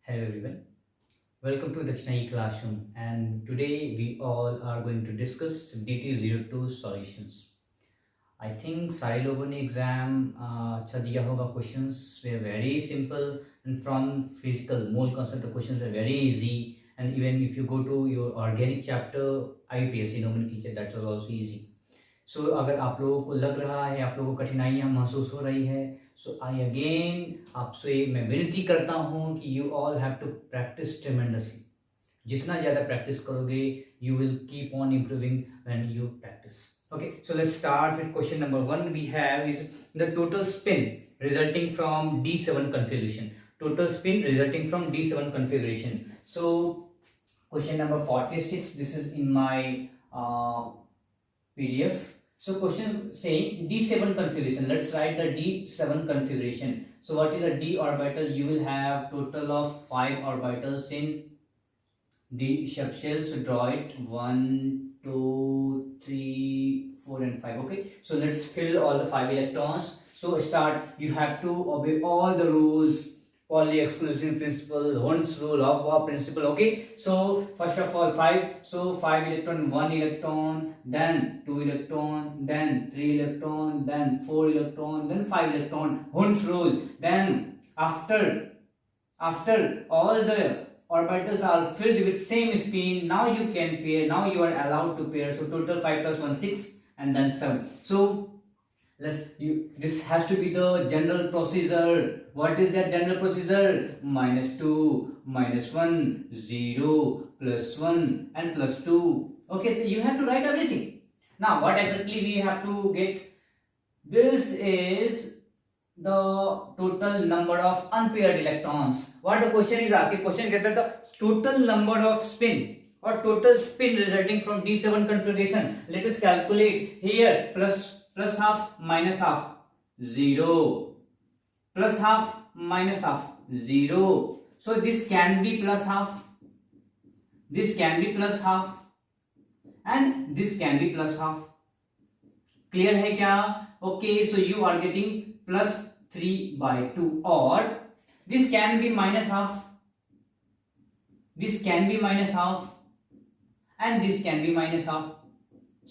Hello everyone, welcome to Dakshinai Classroom, and today we all are going to discuss DT02 solutions. I think सारे लोगों ने exam अच्छा दिया होगा. Questions were very simple and from physical mole concept the questions were very easy, and even if you go to your organic chapter IUPAC nomenclature that was also easy. सो अगर आप लोगों को लग रहा है, आप लोगों को कठिनाइयाँ महसूस हो रही है, सो आई अगेन आपसे मैं विनती करता हूँ कि you all have to practise tremendously. जितना ज़्यादा प्रैक्टिस करोगे you will keep on improving when you practise. Okay, so let's start with question number 1 we have is the total spin resulting from D7 configuration. Total spin resulting from D7 configuration. So question number 46, this is in my PDF. So question saying D7 configuration. Let's write the D7 configuration. So what is a D orbital? You will have total of 5 orbitals in D shell. So draw it 1, 2, 3, 4 and 5. Okay. So let's fill all the 5 electrons. So start. You have to obey all the rules. Pauli exclusion principle, Horn's rule, Love principle. Okay, so first of all 5. So 5 electron, 1 electron, then 2 electron, then 3 electron, then 4 electron, then 5 electron. Horn's rule. Then after all the orbitals are filled with same spin, now you can pair. Now you are allowed to pair. So total 5 plus 1 6 and then 7. So this has to be the general procedure. What is that general procedure? -2 -1 0 +1 and +2. Okay, so you have to write everything. Now what exactly we have to get? This is the total number of unpaired electrons. What the question is asking? Question get the total number of spin or total spin resulting from D7 configuration. Let us calculate here. Plus half minus half 0, plus half minus half 0. So this can be plus half, this can be plus half and this can be plus half. Clear hai kya? Okay, so you are getting plus 3/2, or this can be minus half, this can be minus half and this can be minus half.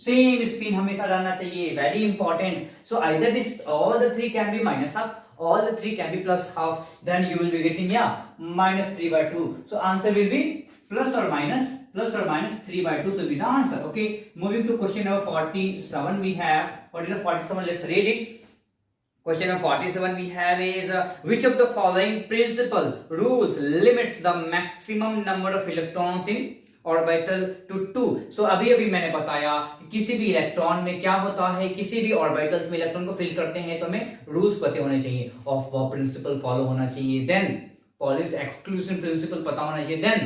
Same spin हमेशा रहना चाहिए, very important. So either this all the 3 can be minus half, all the 3 can be plus half, then you will be getting minus 3/2. So answer will be plus or minus 3/2 will be the answer. Okay, moving to question number 47 we have. What is the 47? Let's read it. Question number 47 we have is which of the following principal rules limits the maximum number of electrons in orbital two 2. So अभी मैंने बताया कि किसी भी electron में क्या होता है, किसी भी ऑर्बिटल्स में इलेक्ट्रॉन को फिल करते हैं तो हमें रूल्स पते होने चाहिए. ऑफ बॉब प्रिंसिपल फॉलो होना चाहिए, देन पॉलिस एक्सक्लूजन प्रिंसिपल पता होना चाहिए, then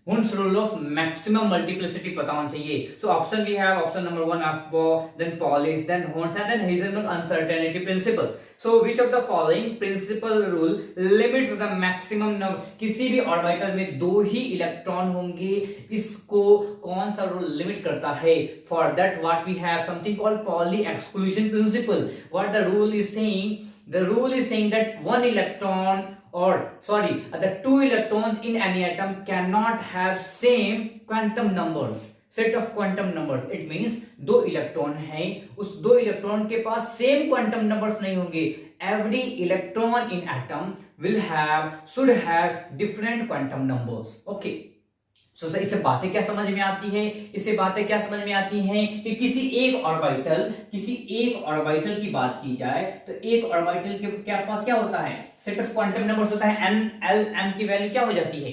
Hund's rule of maximum multiplicity पता होना चाहिए. So option we have option number 1 Aufbau, then Pauli's, then Hund's and then Heisenberg uncertainty principle. So which of the following principal rule limits the maximum number? किसी भी orbital में 2 ही electron होंगे, इसको कौन सा रूल लिमिट करता है? For that what we have something called Pauli exclusion principle. What the rule is saying? The rule is saying that one electron the 2 electrons in any atom cannot have same quantum numbers, set of quantum numbers. It means 2 electron है, उस 2 electron के पास same quantum numbers नहीं होंगे. Every electron in atom should have different quantum numbers. Okay. So sir इससे बातें क्या समझ में आती है? इससे बातें क्या समझ में आती हैं कि किसी एक ऑर्बिटल की बात की जाए तो एक ऑर्बिटल के क्या पास क्या होता है? सेट ऑफ क्वांटम नंबर्स होता है. n l m की वैल्यू क्या हो जाती है?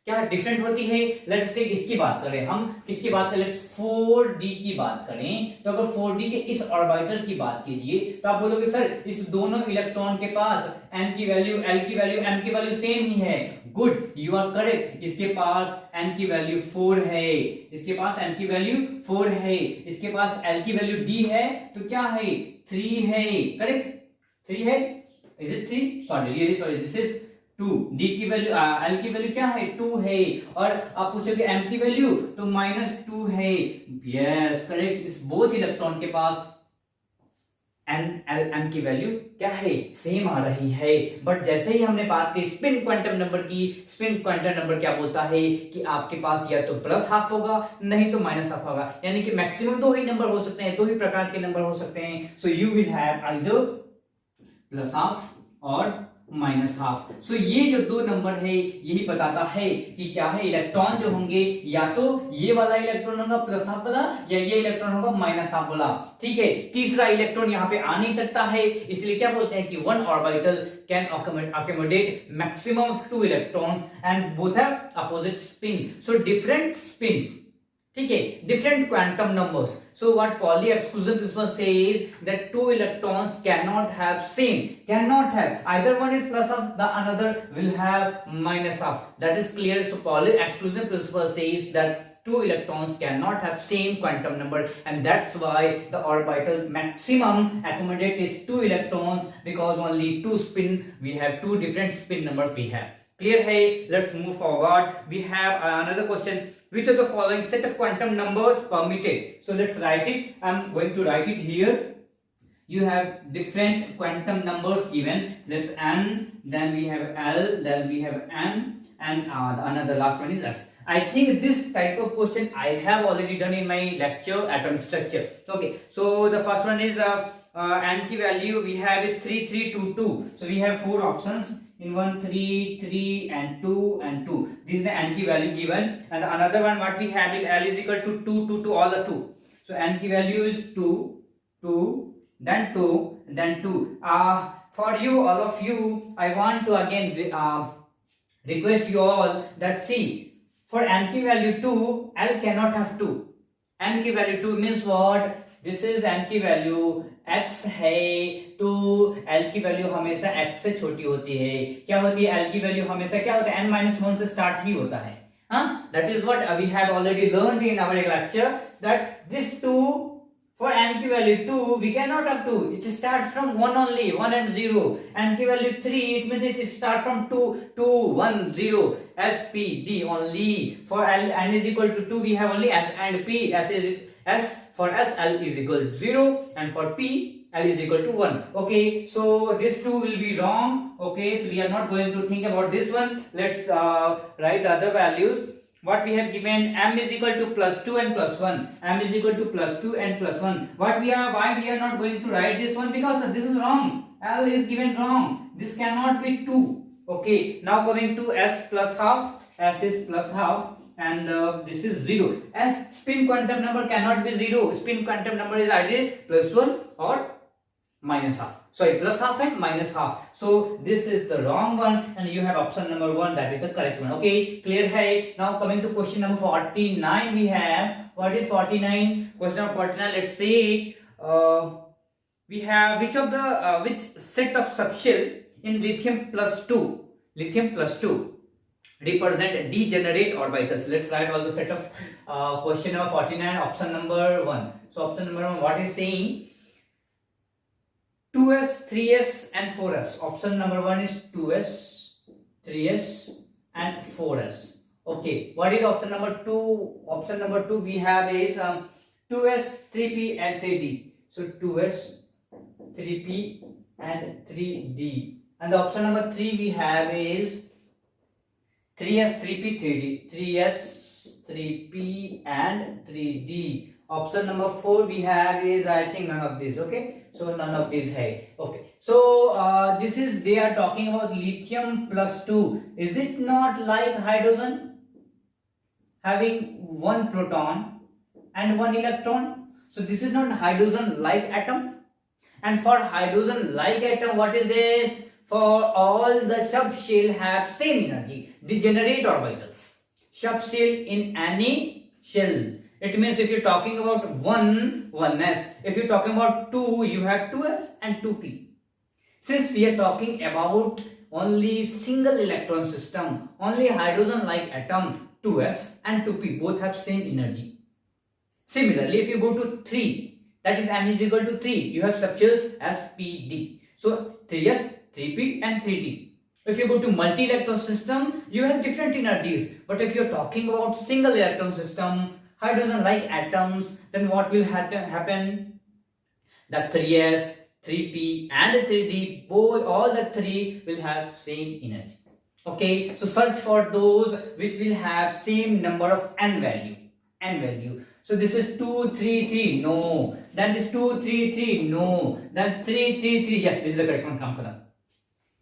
क्या डिफरेंट होती है? लेट्स टेक इसकी बात करें, हम किसकी बात करें? लेट्स 4d की बात करें. तो अगर 4d के इस ऑर्बिटल की बात कीजिए तो आप बोलोगे सर इस दोनों इलेक्ट्रॉन के पास n की वैल्यू, l की वैल्यू, m की वैल्यू सेम ही है. Good, you are correct. इसके पास n की वैल्यू 4 है, इसके पास n की वैल्यू 4 है, इसके पास l की वैल्यू d है तो क्या है? 3 है. करेक्ट, 3 है. Is it 3? Sorry this is 2. d की वैल्यू l की वैल्यू क्या है? 2 है. और आप पूछोगे m की वैल्यू तो -2 है. Yes correct. इस बोथ इलेक्ट्रॉन के पास एम की वैल्यू क्या है, सेम आ रही है। बट जैसे ही हमने बात की स्पिन क्वांटम नंबर की, स्पिन क्वांटम नंबर क्या बोलता है कि आपके पास या तो प्लस हाफ होगा नहीं तो माइनस हाफ होगा, यानी कि मैक्सिमम दो ही नंबर हो सकते हैं, दो ही प्रकार के नंबर हो सकते हैं। So you will have either plus half और माइनस हाफ। सो ये जो दो नंबर है यही बताता है कि क्या है, इलेक्ट्रॉन जो होंगे या तो ये वाला इलेक्ट्रॉन होगा प्लस हाफ वाला या ये इलेक्ट्रॉन होगा माइनस हाफ वाला। ठीक है, तीसरा इलेक्ट्रॉन यहाँ पे आ नहीं सकता है, इसलिए क्या बोलते हैं कि one orbital can accommodate maximum of two electrons and both have opposite spin, so different spins, ठीक है, different quantum numbers. So what Pauli exclusion principle says that two electrons cannot have same, cannot have, either one is plus half, the another will have minus half. That is clear. So Pauli exclusion principle says that two electrons cannot have same quantum number, and that's why the orbital maximum accommodate is two electrons, because only two spin, we have two different spin numbers we have. Clear hai? Let's move forward. We have another question. Which of the following set of quantum numbers permitted? So let's write it. I'm going to write it here. You have different quantum numbers given. There's n, then we have l, then we have m, and another last one is s. I think this type of question I have already done in my lecture, atomic structure. Okay, so the first one is n key value we have is 3 3 2 2. So we have four options. In one 3 3 and 2 and 2. This is the n key value given, and the another one what we have is l is equal to 2 2 2, all the 2. So n key value is 2 2 then 2 then 2. For you, all of you, I want to again request you all that see, for n key value 2, l cannot have 2. n key value 2 means what? This is n की value x है तो l की value हमेशा x से छोटी होती है। क्या होती है? l की वैल्यू हमेशा क्या होता है? n-1 से स्टार्ट ही होता है। That is what we have already learned in our lecture, that this 2, for n की value 2 we cannot have 2, it starts from 1 only, 1 and 0. n की value 3, it means it start from 2 2 1 0, s p d only. For l n is equal to 2 we have only s and p. S for s l is equal to 0, and for p l is equal to 1. Okay, so this 2 will be wrong. Okay, so we are not going to think about this one. Let's write the other values. What we have given, m is equal to plus 2 and plus 1. M is equal to plus 2 and plus 1. Why we are not going to write this one? Because this is wrong. L is given wrong. This cannot be 2. Okay, now coming to s plus half. S is plus half. And this is 0. As spin quantum number cannot be 0. Spin quantum number is either plus 1 or minus half. Sorry, plus half and minus half. So this is the wrong one, and you have option number 1, that is the correct one. Okay, clear hai? Now coming to question number 49, we have, what is 49? Question number 49, let's see. We have which set of subshell in lithium plus 2 represent degenerate orbitals. Let's write all the set of question number 49, option number 1. So option number 1, what is saying? 2s, 3s and 4s. Option number 1 is 2s, 3s and 4s. Okay, what is option number 2? Option number 2 we have is 2s, 3p and 3d. So 2s, 3p and 3d. And the option number 3 we have is 3s, 3p, 3d. 3s, 3p and 3d. Option number 4 we have is, I think, none of these. Okay, so none of these hai. Okay, so this is, they are talking about lithium plus 2. Is it not like hydrogen having one proton and one electron? So this is not hydrogen like atom. And for hydrogen like atom, what is this? For all the subshell have same energy, degenerate orbitals. Subshell in any shell. It means if you're talking about 1, 1s. If you're talking about 2, you have 2s and 2p. Since we are talking about only single electron system, only hydrogen like atom, 2s and 2p both have same energy. Similarly, if you go to 3, that is n is equal to 3, you have subshells as p, d. So 3s, 3p and 3d. If you go to multi-electron system, you have different energies. But if you're talking about single electron system, hydrogen like atoms, then what will happen? The 3s, 3p and 3d, both all the three will have same energy. Okay, so search for those which will have same number of n value. So this is 2 3 3, no. Then this 2 3 3, no. Then 3 3 3, yes, this is the correct one. काम खत्म.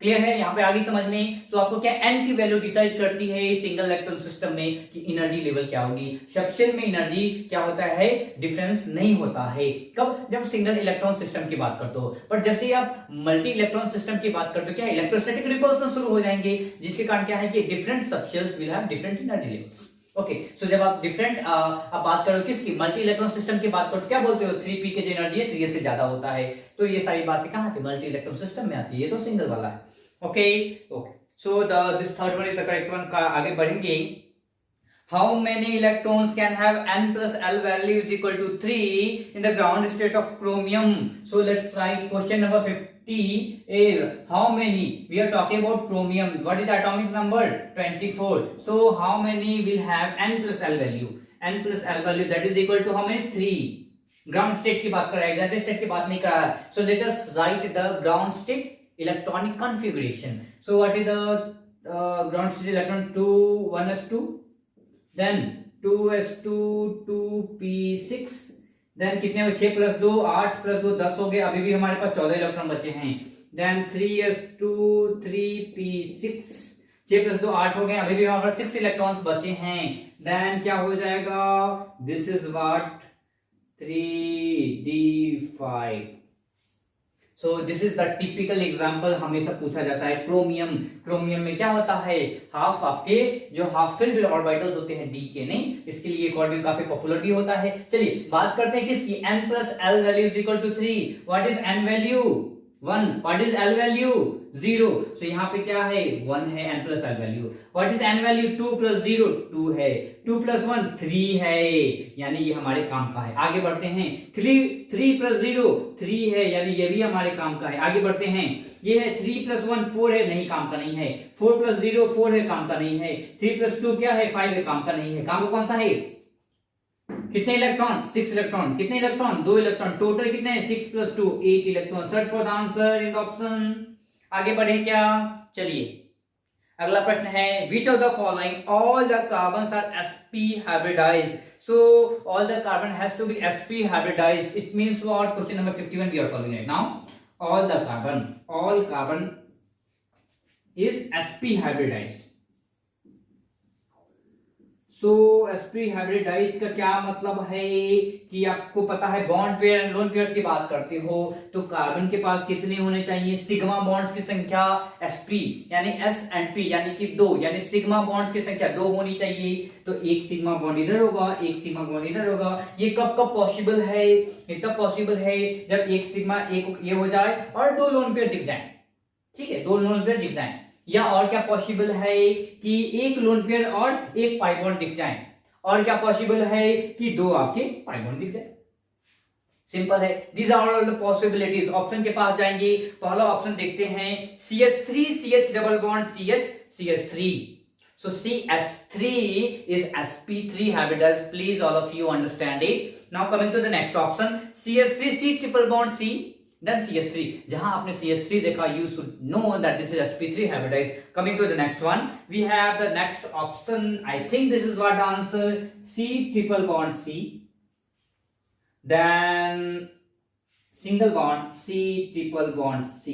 Clear है यहाँ पे आगे समझ में. तो आपको क्या n की वैल्यू डिसाइड करती है सिंगल इलेक्ट्रॉन सिस्टम में कि एनर्जी लेवल क्या होगी. सबसेल में एनर्जी क्या होता है, डिफरेंस नहीं होता है. कब, जब सिंगल इलेक्ट्रॉन सिस्टम की बात करते हो. पर जैसे ही आप मल्टी इलेक्ट्रॉन सिस्टम की बात करते हो, क्या इलेक्ट्रोस्टैटिक रिपल्सन शुरू हो जाएंगे, जिसके कारण क्या है कि different subshells will have different energy levels. Okay, so जब आप डिफरेंट आप बात करो किसकी, मल्टी इलेक्ट्रॉन सिस्टम की बात करो तो क्या बोलते हो, 3p की जो एनर्जी है 3s से ज्यादा होता है. तो ये सारी बातें कहाँ आती है, मल्टी इलेक्ट्रॉन सिस्टम में आती है. ये तो सिंगल वाला है. Okay, so this third one is the correct one. आगे बढ़ेंगे. How many electrons can have n plus L value is equal to 3 in the ground state of chromium? So let's write question number 50 is how many, we are talking about chromium, what is the atomic number, 24. So how many will have n plus L value, n plus L value, that is equal to how many, 3. ground state की बात कर रहा है, exact state की बात नहीं कर रहा है. So let us write the ground state electronic configuration. So what is the ground state electron, 2 1s2, then 2s2 2p6, then कितने हुए, 6 + 2 8 + 2 10 हो गए. अभी भी हमारे पास 14 इलेक्ट्रॉन बचे हैं. then 3s2 3p6, 6 + 2 8 हो गए. अभी भी हमारे पास 6 इलेक्ट्रॉन्स बचे हैं. then क्या हो जाएगा, this is what 3d5. So this is the typical example, हमेशा पूछा जाता है. क्रोमियम में क्या होता है, हाफ आपके जो हाफ फिल्ड ऑर्बिटल्स होते हैं d के, नहीं, इसके लिए एक ऑर्बिटल काफी पॉपुलर भी होता है. चलिए बात करते हैं किसकी, n plus L value is equal to 3. What is n value, 1. What is L value, 0. सो यहाँ पे क्या है, 1 है n plus L value. What is n value, 2 + 0 2 है, 2 + 1 3 है, यानी ये हमारे काम का है. आगे बढ़ते हैं. 3 + 0 3 है, यानी ये भी हमारे काम का है. आगे बढ़ते हैं. ये है 3 + 1 4 है, नहीं काम का नहीं है. 4 + 0 4 है, काम का नहीं है. 3 + 2 क्या है, 5 है, काम का नहीं है. काम का कौन सा है, कितने इलेक्ट्रॉन, 6 इलेक्ट्रॉन. कितने इलेक्ट्रॉन, 2 इलेक्ट्रॉन. टोटल कितने हैं, 6 + 2 8 electron. Search for the answer in the option. आगे बढ़े क्या, चलिए अगला प्रश्न है. Which of the following all the carbons are sp hybridized? So all the carbon has to be sp hybridized. It means what, question number 51 we are solving right now. all carbon is sp hybridized. So sp hybridized का क्या मतलब है कि आपको पता है bond pair and lone pairs की बात करते हो तो कार्बन के पास कितने होने चाहिए, सिग्मा बॉन्ड्स की संख्या sp यानी s and p यानी कि 2, यानी सिग्मा बॉन्ड्स की संख्या 2 होनी चाहिए. तो एक सिग्मा बॉन्ड इधर होगा, एक सिग्मा बॉन्ड इधर होगा. ये कब कब पॉसिबल है, ये तब पॉसिबल है जब एक सिग्मा एक ये हो जाए और 2 लोन पेयर दिख जाए. ठीक है, 2 लोन पेयर दिख जाए. या और क्या पॉसिबल है कि एक लोन पेयर और एक पाई बॉन्ड दिख जाए. और क्या पॉसिबल है कि 2 आपके पाई बॉन्ड दिख जाए. सिंपल है. These are all the possibilities. Option के पास जाएंगे, पहला ऑप्शन देखते हैं CH3 CH double bond CH CH3. So CH3 is sp3 hybridized. Please all of you understand it. Now coming to the next option, CH3 C triple bond C, then CH3. जहां आपने CH3 देखा, you should know that this is sp3 hybridized. Coming to the next one, we have the next option. I think this is what the answer, C triple bond C, then single bond C triple bond C.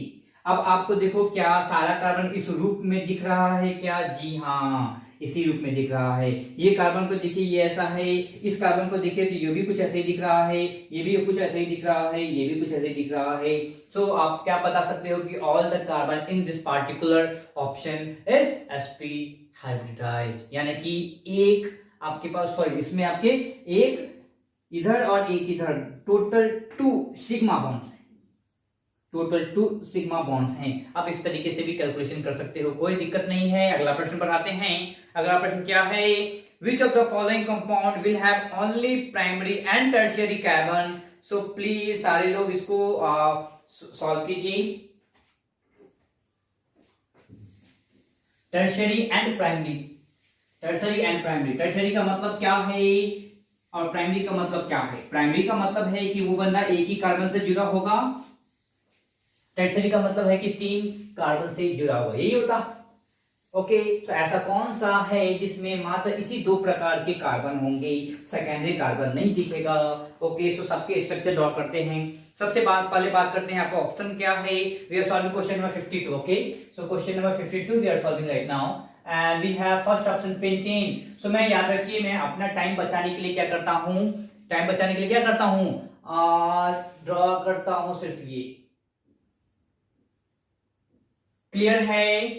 अब आपको देखो क्या सारा carbon इस रूप में दिख रहा है क्या, जी हाँ इसी रूप में दिख रहा है. ये कार्बन को देखिए ये ऐसा है, इस कार्बन को देखिए तो ये भी कुछ ऐसे ही दिख रहा है, ये भी कुछ ऐसे ही दिख रहा है, ये भी कुछ ऐसे ही दिख रहा है. सो आप क्या बता सकते हो कि all the carbon in this particular option is sp hybridized. यानी कि एक आपके पास, सॉरी इसमें आपके एक इधर और एक इधर, टोटल 2 सिग्मा बॉन्ड्स हैं, टोटल 2 सिग्मा बॉन्ड्स हैं. आप इस तरीके से भी कैलकुलेशन कर सकते हो, कोई दिक्कत नहीं है. अगला प्रश्न पर आते हैं. अगला प्रश्न क्या है, which of the following compound will have only primary and tertiary carbon. So please सारे लोग इसको सॉल्व कीजिए. Tertiary and primary, tertiary and primary. Tertiary का मतलब क्या है और प्राइमरी का मतलब क्या है. प्राइमरी का मतलब है कि वो बंदा एक ही कार्बन से जुड़ा होगा, टेरशरी का मतलब है कि 3 कार्बन से जुड़ा हुआ, यही होता। ओके, तो ऐसा कौन सा है जिसमें मात्र इसी 2 प्रकार के कार्बन होंगे, सेकेंडरी कार्बन नहीं दिखेगा। ओके, सो सबके स्ट्रक्चर ड्रॉ करते हैं। सबसे पहले बात करते हैं आपका ऑप्शन क्या है। We are solving question number 52। Okay, so question number 52 we are solving right now and we have first option pentane. So मैं याद रखिए, मैं अपना टाइम बचाने के लिए क्या करता हूं, ड्रॉ करता हूं सिर्फ ये। क्लियर है?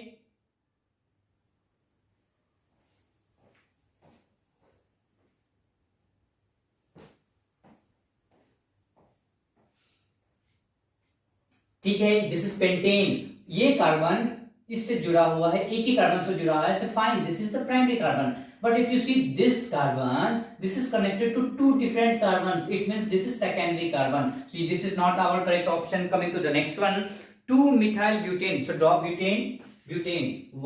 ठीक है, दिस इज पेंटेन। ये कार्बन इससे जुड़ा हुआ है, एक ही कार्बन से जुड़ा हुआ है, fine, this is the primary carbon. But if you see this carbon, this is connected to 2 different carbons. It means this is secondary carbon. So this is not our correct option. Coming to the next one, 2-methyl butane. So drop butane,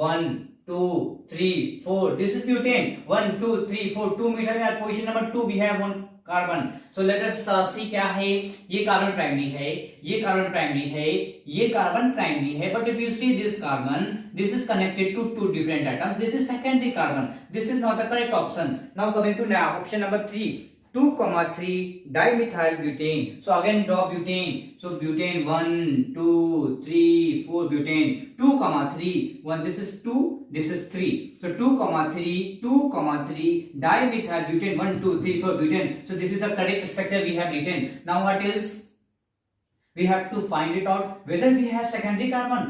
1, 2, 3, 4. This is butane. 1, 2, 3, 4. 2-methyl at position number 2 we have 1 carbon. So let us see क्या है, ये carbon primary है, ये carbon primary है, ये carbon primary है। But if you see this carbon, this is connected to 2 different atoms, this is secondary carbon, this is not the correct option. Now coming to option number 3, 2,3 dimethyl butane. So again draw butane. So butane 1, 2, 3, 4 butane. 2,3 1. This is 2. This is 3. So 2,3 dimethyl butane 1, 2, 3, 4 butane. So this is the correct structure we have written. Now what is? We have to find it out whether we have secondary carbon.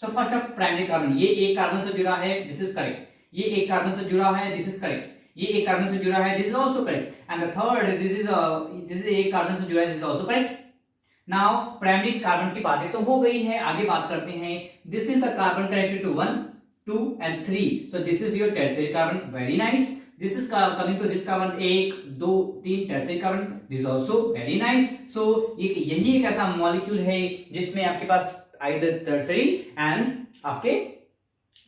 So first of primary carbon. ये एक carbon से जुड़ा है. This is correct. ये एक carbon से जुड़ा है. This is correct. ये एक कार्बन से जुड़ा है, this is also correct. And the third, this is एक कार्बन से जुड़ा है, this is also correct. Now primary carbon की बातें तो हो गई है, आगे बात करते हैं। This is the carbon connected to 1, 2 and 3। So this is your tertiary carbon, very nice. This is coming to this carbon 1, 2, 3 tertiary carbon, this is also very nice. So यही एक ऐसा मॉलिक्यूल है जिसमें आपके पास आइदर टर्शियरी एंड आपके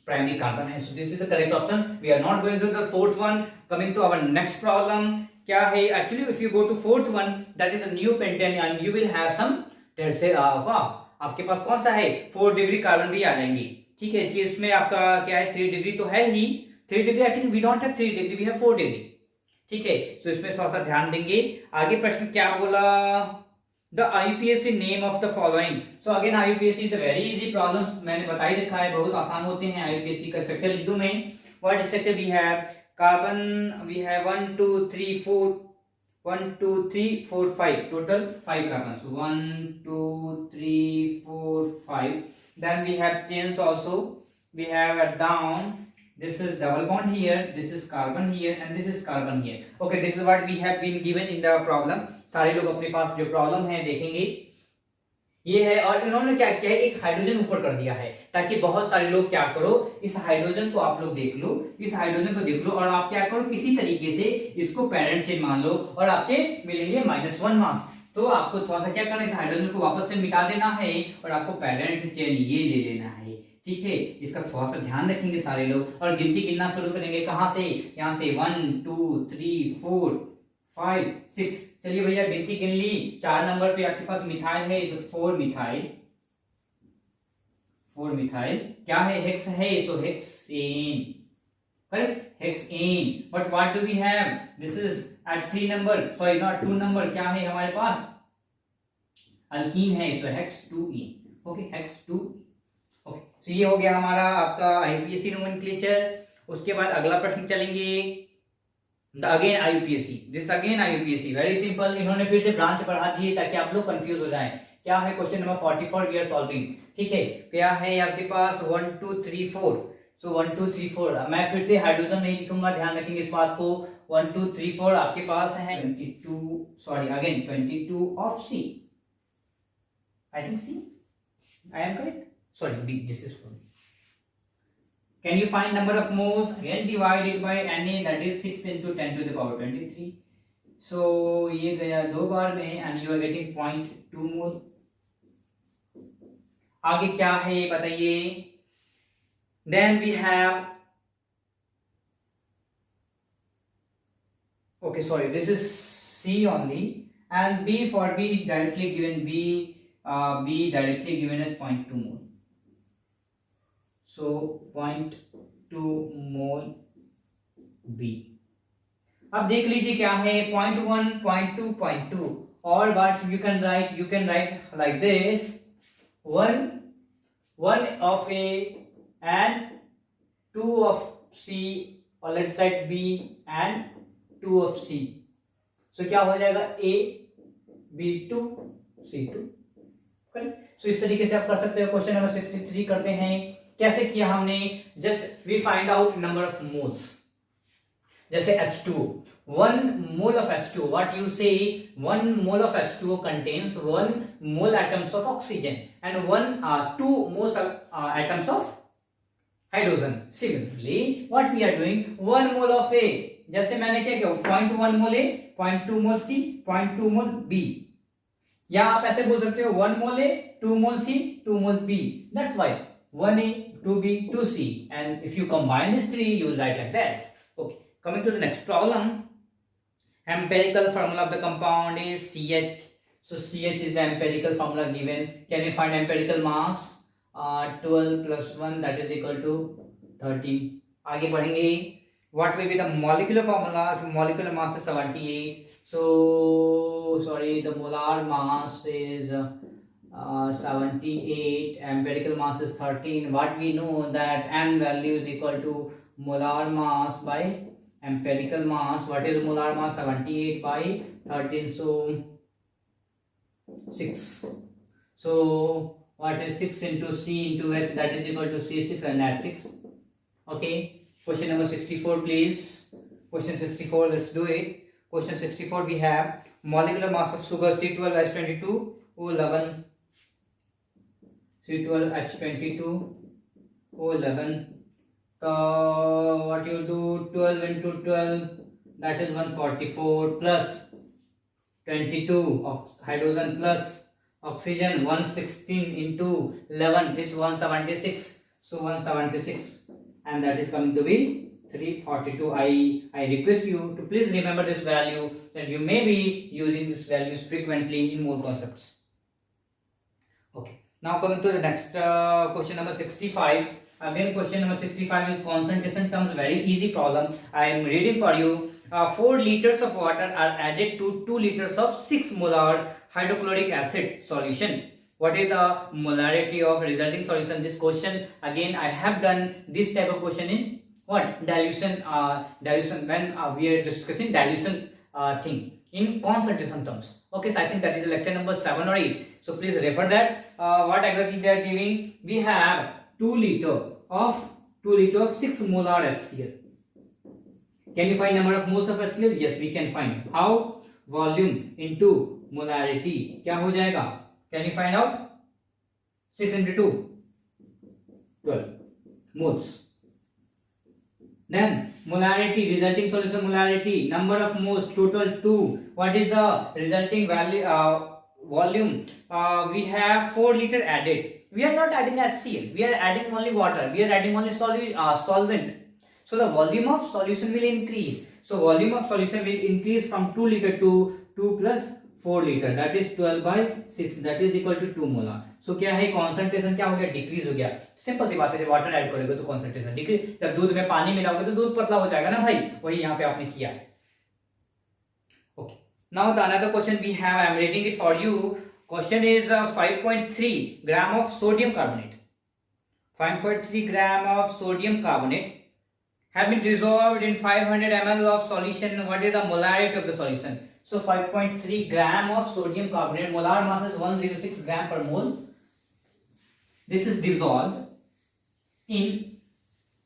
primary carbon है। So this is the correct option. We are not going to the fourth one. Coming to our next problem, क्या है? Actually, if you go to fourth one, that is a new pentane, and you will have some वाह, आपके पास कौन सा है? 4 degree carbon भी आ जाएंगे। ठीक है, इसलिए इसमें आपका क्या है? 3 डिग्री तो है ही। 3 degree actually we don't have 3 degree, we have 4 degree. ठीक है, सो इसमें थोड़ा सा ध्यान देंगे। आगे प्रश्न क्या बोला? The IUPAC name of the following. So again IUPAC is a very easy problem. मैंने बता ही रखा है, बहुत आसान होते हैं। IUPAC का स्ट्रक्चर लिख दूं मैं। What structure we have? Carbon we have 1, 2, 3, 4. 1, 2, 3, 4, 5. Total 5 carbons. 1, 2, 3, 4, 5. Then we have chains also. We have a down. This is double bond here. This is carbon here, and this is carbon here. Okay, this is what we have been given in the problem. सारे लोग अपने पास जो problem है देखेंगे, ये है। और इन्होंने क्या किया है? एक हाइड्रोजन ऊपर कर दिया है, ताकि बहुत सारे लोग क्या करो, इस हाइड्रोजन को आप लोग देख लो, इस हाइड्रोजन को देख लो, और आप क्या करो, किसी तरीके से इसको पेरेंट चेन मान लो, और आपके मिलेंगे -1 मार्क्स। तो आपको थोड़ा सा क्या करना है, इस हाइड्रोजन को वापस से मिटा देना है, और आपको पेरेंट चेन ये ले लेना है। ठीक है, इसका थोड़ा सा ध्यान रखेंगे सारे लोग, और गिनती गिनना शुरू करेंगे। कहां से? यहाँ से 1, 2, 3, 4, 5, 6। चलिए भैया गिनती गिन ली। 4 नंबर पे आपके पास मिथाइल है, इस 4 मिथाइल। क्या है? हेक्स है, so hexane. Correct, hexane. But what do we have? This is at 3 number, sorry not 2 number. क्या है हमारे पास? अल्कीन है, सो हेक्स 2ईन। Okay, hex 2। ओके, तो ये हो गया हमारा आपका आईयूपीएसी नोमेनक्लेचर। उसके बाद अगला प्रश्न चलेंगे। Again IUPAC, this again IUPAC, very simple. इन्होंने फिर से ब्रांच बढ़ा दिए ताकि आप लोग कंफ्यूज हो जाएं। क्या है? Question number 44 we are solving. ठीक है, क्या है आपके पास? 1, 2, 3, 4। सो 1, 2, 3, 4। मैं फिर से हाइड्रोजन नहीं लिखूंगा, ध्यान रखेंगे इस बात को। 1, 2, 3, 4 आपके पास है 22, sorry again 22 of C. I think C, I am correct, sorry B, this is 4। Can you find number of moles? Again divided by Na, that is 6 into 10 to the power 23. So ये गया 2 बार में, and you are getting 0.2 mole. आगे क्या है बताइए? Then we have, okay sorry, this is C only, and B for B directly given B B directly given as 0.2 mole. So 0.2 mole B. अब देख लीजिए क्या है 0.1, 0.2, 0.2 और what you can write like this, one of A and 2 of C, or let's write B and 2 of C. So क्या हो जाएगा A B2 C2, correct. सो इस तरीके से आप कर सकते हो। क्वेश्चन नंबर 63 करते हैं। कैसे किया हमने, just we find out number of moles. जैसे H2O, 1 mole of H2O, what you say, 1 mole of H2O contains 1 mole atoms of oxygen and 2 mole atoms of hydrogen. Similarly, what we are doing, 1 mole of A, जैसे मैंने क्या किया 0.1 मोल A, 0.2 mole C, 0.2 mole B, या आप ऐसे बोल सकते हो 1 मोल A, 2 mole C, 2 mole B. That's why 1A, 2B, 2C, and if you combine these three, you will write like that. Okay, coming to the next problem. Empirical formula of the compound is CH. So CH is the empirical formula given. Can you find empirical mass? 12 plus 1, that is equal to 13. आगे बढ़ेंगे. What will be the molecular formula? So molecular mass is 78. So sorry, the molar mass is 78. Empirical mass is 13. What we know that M value is equal to molar mass by empirical mass. What is molar mass? 78 by 13. So 6. So what is 6 into C into H? That is equal to C6 and H6. Okay. Question number 64, please. Question 64. Let's do it. Question 64. We have molecular mass of sugar C12H22 O11. C12H22 O11. What you do, 12 into 12, that is 144, plus 22 hydrogen plus oxygen, 116 into 11 is 176. So 176, and that is coming to be 342. I request you to please remember this value, that you may be using these values frequently in mole concepts. Okay, now coming to the next question number 65. Again, question number 65 is concentration terms, very easy problem. I am reading for you. 4 liters of water are added to 2 liters of 6 molar hydrochloric acid solution. What is the molarity of resulting solution? This question, again, I have done this type of question in what? Dilution, when we are discussing dilution thing in concentration terms. Okay, so I think that is lecture number 7 or 8. So please refer that. What exactly they are giving? We have 2 liter of 6 molar HCl. Can you find number of moles of HCl? Yes, we can find. How? Volume into molarity. क्या हो जाएगा? Can you find out? 6 into 2, 12 moles. Then molarity, resulting solution molarity, number of moles, total 2. What is the resulting value? Volume? We have 4 liter added. We are not adding HCl. We are adding only water. We are adding only solvent. So the volume of solution will increase. So volume of solution will increase from 2 liter to 2 plus 4 liter. That is 12 by 6. That is equal to 2 molar. So क्या है, concentration क्या हो गया? Decrease हो गया. Simple सी बात है, जब वाटर ऐड करोगे तो concentration डिक्रीज. जब दूध में पानी मिलाओगे तो दूध पतला हो जाएगा ना भाई. वही यहाँ पे आपने किया है. Okay. Now the another question we have, I am reading it for you. Question is 5.3 gram of sodium carbonate. 5.3 gram of sodium carbonate have been dissolved in 500 ml of solution. What is the molarity of the solution? So 5.3 gram of sodium carbonate, molar mass is 106 gram per mole. This is dissolved in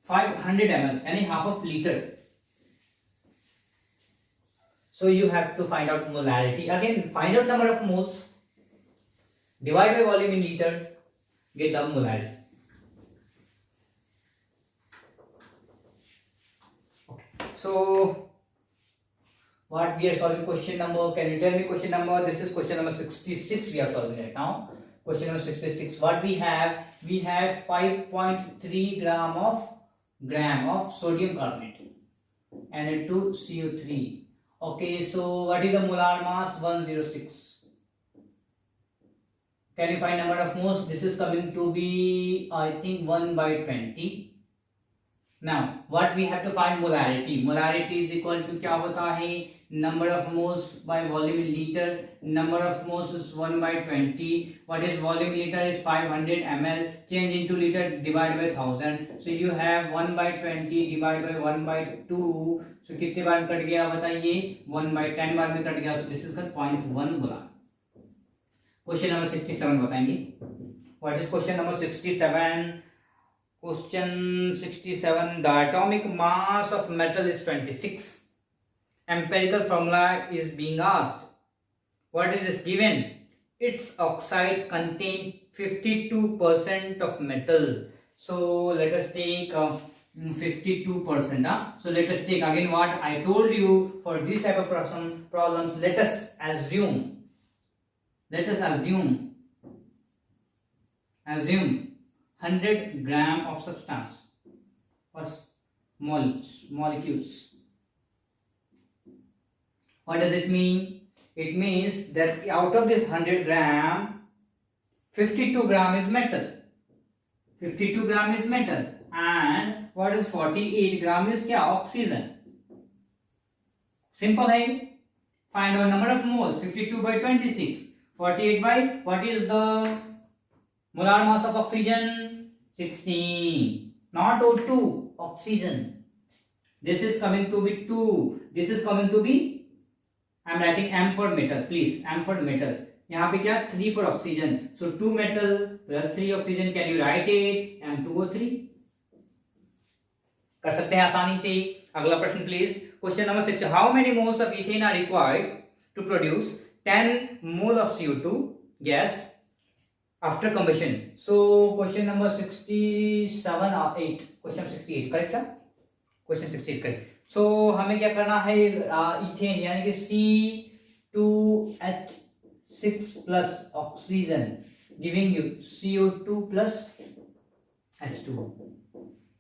500 ml, any half of liter. So you have to find out molarity. Again, find out number of moles, divide by volume in liter, get the molarity. Okay. So what we are solving, question number, can you tell me question number? This is question number 66 we are solving right now. Question number 66. What we have 5.3 gram of sodium carbonate and Na2CO3. Okay, so what is the molar mass? 106. Can you find number of moles? This is coming to be, I think, 1 by 20. Now, what we have to find? Molarity. Molarity is equal to क्या होता है? Number of moles by volume in liter. Number of moles is 1 by 20. What is volume in liter? Is 500 ml. Change into liter divided by 1000. So you have 1 by 20 divided by 1 by 2. So कितने बार cut गया बताइए? 1 by 10 बार में cut गया. So this is the 0.1 molar. Question number 67 बताएंगे. What is question number 67? Question 67. The atomic mass of metal is 26. Empirical formula is being asked. What is this given? Its oxide contain 52% of metal. So let us take 52%. So let us take again what I told you for this type of problems. Let us assume 100 gram of substance or molecules. What does it mean? It means that out of this 100 gram, 52 gram is metal. 52 gram is metal. And what is 48 gram is क्या? Oxygen. Simple है. Find out number of moles. 52 by 26. 48 by, what is the molar mass of oxygen? 16. Not O2. Oxygen. This is coming to be 2. This is coming to be, I am writing M for metal. Please, M for metal. यहाँ पे क्या? 3 for oxygen. So 2 metal plus 3 oxygen. Can you write it? M2O3. कर सकते हैं आसानी से. अगला प्रश्न please. Question number 6. How many moles of ethane are required to produce 10 mole of CO2 gas after combustion? So question number 67 or 8. Question 68 correct है? Question 68 correct. So हमें क्या करना है? इथेन यानी कि C2H6 plus oxygen giving you CO2 plus H2O.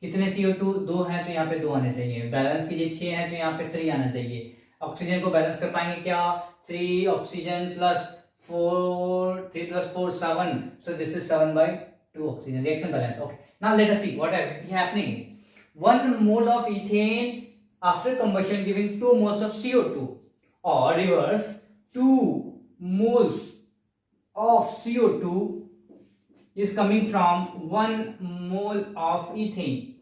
कितने CO2? 2 है तो यहाँ पे 2 आने चाहिए. बैलेंस कीजिए 6 है तो यहाँ पे 3 आना चाहिए. ऑक्सीजन को बैलेंस कर पाएंगे क्या? 3 oxygen plus 4, 3 plus 4 7. So this is 7 by 2 oxygen. Reaction balance. Okay. Now let us see what is happening. 1 mole of ethane after combustion giving 2 moles of CO2, or reverse, 2 moles of CO2 is coming from 1 mole of ethane,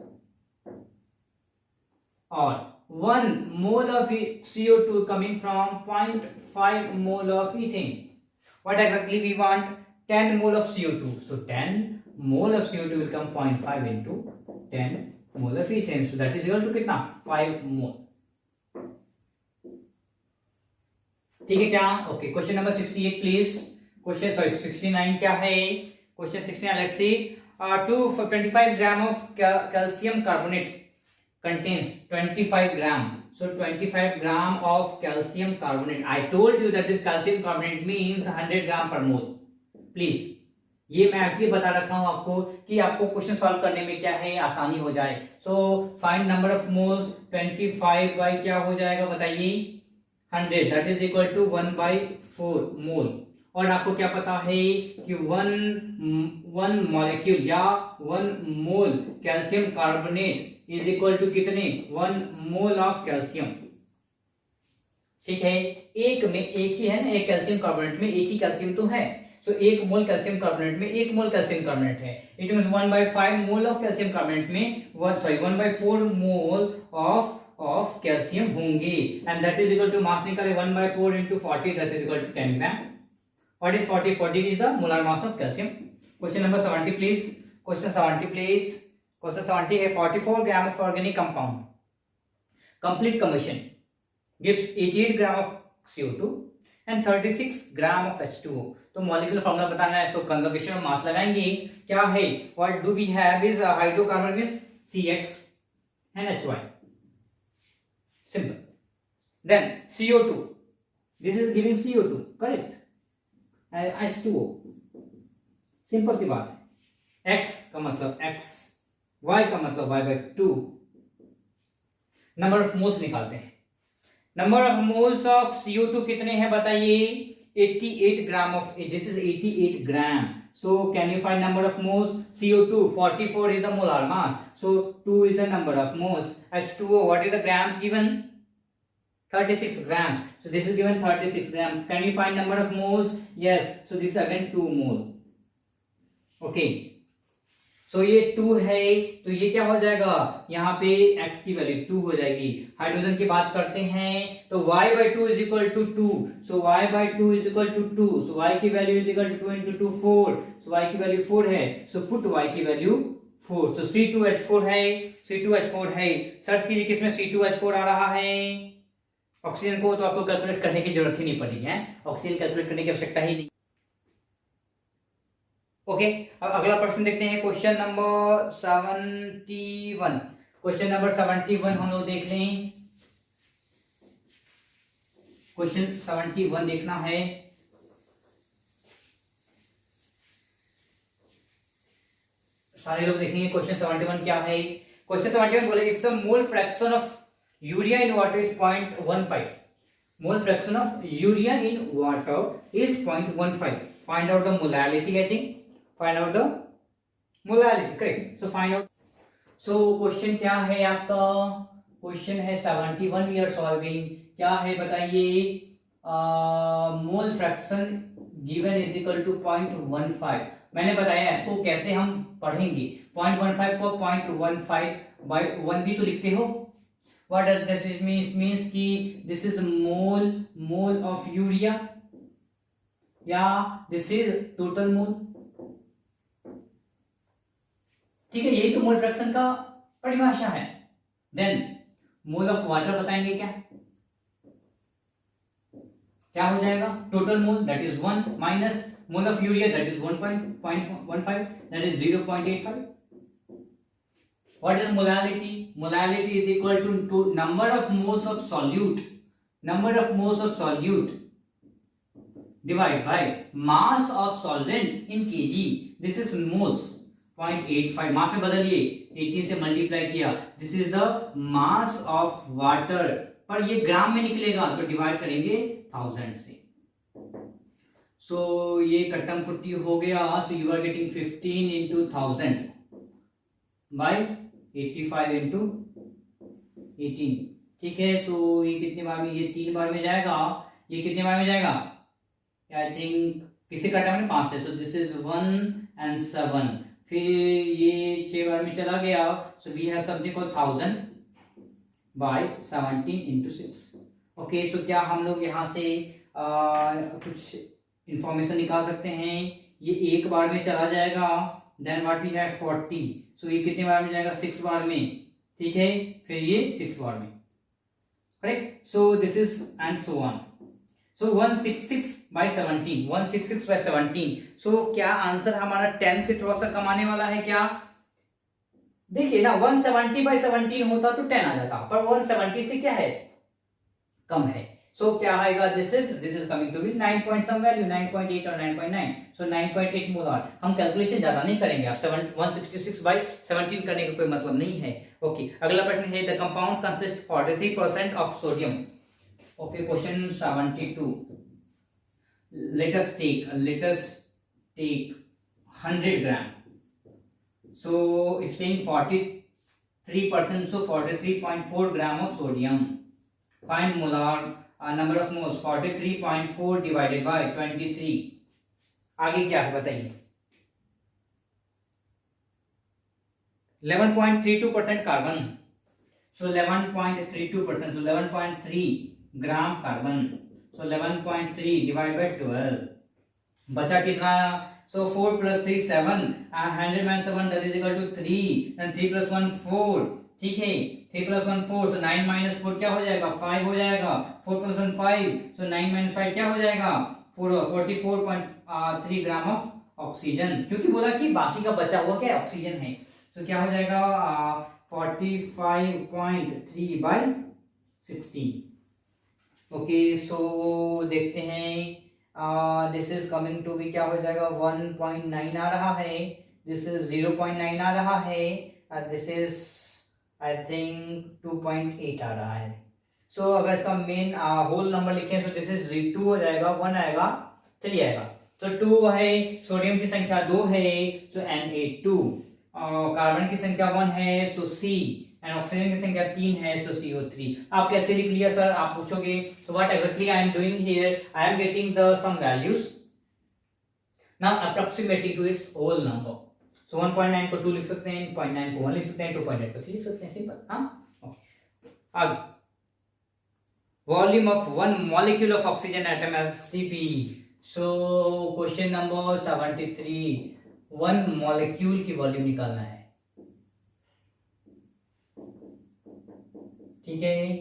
or 1 mole of CO2 coming from 0.5 mole of ethane. What exactly we want? 10 mole of CO2. So 10 mole of CO2 will come 0.5 into 10 mole of ethane. So that is equal to कितना? 5 mole. ठीक है क्या? Okay. Question number 68 please. Question 69 क्या है? Question 69 let's see. 25 gram of calcium carbonate contains 25 gram. So 25 gram of calcium carbonate. I told you that this calcium carbonate means 100 gram per mole. Please. ये मैं actually बता रखा हूं आपको कि आपको क्वेश्चन सॉल्व करने में क्या है आसानी हो जाए. So find number of moles. 25 by क्या हो जाएगा बताइए? 100. That is equal to 1 by 4 mole. और आपको क्या पता है कि 1 मॉलिक्यूल या 1 mole calcium carbonate is equal to कितने? 1 मोल ऑफ कैल्शियम. ठीक है. एक में एक ही है ना, एक कैल्शियम कार्बोनेट में एक ही कैल्शियम तो है. तो 1 मोल कैल्शियम कार्बोनेट में 1 मोल कैल्शियम कार्बोनेट है. It means 1 by 5 mole of calcium carbonate में 1 by 4 मोल ऑफ कैल्शियम होंगे. And that is equal to mass निकाले 1 by 4 into 40. That is equal to 10 gram. What is 40? 40 is the molar mass of calcium. Question number 70 please. Question 70 please. Question 70 है 44 gram of organic compound complete combustion gives 88 gram of CO2 and 36 gram of H2O. तो molecular formula बताना है. सो conservation of mass लगाएंगे. क्या है? What do we have is hydrocarbon means CX and HY. Simple. Then CO2. This is giving CO2 correct. H2O. Simple सी बात है. X का मतलब X, Y का मतलब Y by 2. Number of moles निकालते हैं. Number of moles of CO2 कितने हैं बताइए? 88 gram of, this is 88 gram. So can you find number of moles? CO2 44 is the molar mass, so 2 is the number of moles. H2O, what is the grams given? 36 grams. So this is given 36 grams. Can you find number of moles? Yes. So this is again 2 mole. Okay. So ये 2 है, तो ये क्या हो जाएगा, यहाँ पे x की वैल्यू 2 हो जाएगी. हाइड्रोजन की बात करते हैं तो y/2 is equal to 2. So y/2 is equal to 2. So y की value is equal to 2 into 2 4. So y की वैल्यू 4 है. So put y की वैल्यू 4. So C2H4 है, C2H4 है. सर्च कीजिए किसमें C2H4 आ रहा है. ऑक्सीजन को तो आपको कैलकुलेट करने की जरूरत ही नहीं पड़ेगी है, ऑक्सीजन कैलकुलेट करने की आवश्यकता ही नहीं. ओके, अब अगला प्रश्न देखते हैं. Question number 71. क्वेश्चन नंबर 71 हम लोग देख लें. क्वेश्चन 71 देखना है. सारे लोग देखेंगे क्वेश्चन 71 क्या है. क्वेश्चन 71 बोले if the mole fraction of urea in water is 0.15. Mole fraction of urea in water is 0.15. Find out the molality. I think find out the molality, correct. So find out. So question क्या है आपका, question है 71 we are solving. क्या है बताइए. Mole fraction given is equal to 0.15. मैंने बताया इसको कैसे हम पढ़ेंगे. 0.15 को 0.15/1 भी तो लिखते हो. What does this means कि this is mole of urea या this is total mole. ठीक है, यही तो मोल फ्रैक्शन का परिभाषा है. देन मोल ऑफ वाटर बताएंगे क्या हो जाएगा. Total mole that is 1 minus mole of urea that is 1.15 that is 0.85. What is molality. Molality is equal to number of moles of solute, number of moles of solute divide by mass of solvent in KG. This is moles. 0.85 mass में बदलिए, 18 से multiply किया. This is the mass of water, पर ये ग्राम में निकलेगा तो divide करेंगे 1000 से. सो ये कट्टम पुट्टी हो गया. So you are getting 15 into 1000 by 85 into 18. ठीक है. सो ये कितने बार में, ये 3 बार में जाएगा. ये कितने बार में जाएगा, आई थिंक किसी कट्टम में 5 है. सो दिस इज 1 and 7. फिर ये 6 बार में चला गया. So we have something called 1000 by 17 into 6. Okay, so क्या हम लोग यहाँ से कुछ इंफॉर्मेशन निकाल सकते हैं. ये 1 बार में चला जाएगा. Then what we have 40. So ये कितने बार में जाएगा, 6 बार में. ठीक है, फिर ये 6 बार में. Correct. So this is and so on. So 166/17, 166/17. So क्या आंसर हमारा 10 से थोड़ा सा कमाने वाला है क्या. देखिए ना, 170/17 होता तो 10 आ जाता, पर 170 से क्या है, कम है. सो क्या आएगा, this is coming to be 9 point some value, 9.8 और 9.9. सो 9.8 मोलार. हम कैलकुलेशन ज्यादा नहीं करेंगे. आप 166/17 करने का कोई मतलब नहीं है. ओके, अगला प्रश्न है the compound consist 43% of sodium. Okay, question 72. Let us take 100 gram. So if saying 43%, so 43.4 gram of sodium. Find molar number of moles. 43.4 divided by 23. आगे क्या है बताइए. 11.32% carbon. So 11.32%. So 11.3 gram carbon. So 11.3 divide by 12. बचा कितना. So 4 + 3 7. 100 - 7 that is equal to 3. Then 3 + 1 4. ठीक है, 3 + 1 4. सो 9 - 4 क्या हो जाएगा, 5 हो जाएगा. 4 + 1 5. सो 9 - 5 क्या हो जाएगा, 44.3 ग्राम ऑफ ऑक्सीजन. क्योंकि बोला कि बाकी का बचा हुआ क्या ऑक्सीजन है. तो क्या हो जाएगा 45.3/16. ओके, सो देखते हैं. This is coming to be क्या हो जाएगा, 1.9 आ रहा है. दिस इज 0.9 आ रहा है. दिस इज आई थिंक 2.8 आ रहा है. सो अगर इसका मेन होल नंबर लिखें सो दिस इज 2 हो जाएगा, 1 आएगा, 3 आएगा। तो 2 है, सोडियम की संख्या 2 है सो Na2, कार्बन की संख्या 1 है सो C, एंड ऑक्सीजन की संख्या 3 है सो CO3। आप कैसे लिख लिया सर, आप पूछोगे। So what exactly I am doing here, I am getting the some values now approximating to its whole number. So 1.9 को 2 लिख सकते हैं, 0.9 को 1 लिख सकते हैं, 2.8 को 3 लिख सकते हैं, सिंपल। हाँ, आगे volume of one molecule of oxygen atom STP. So question number 73, one molecule की वॉल्यूम निकालना है। ठीक है,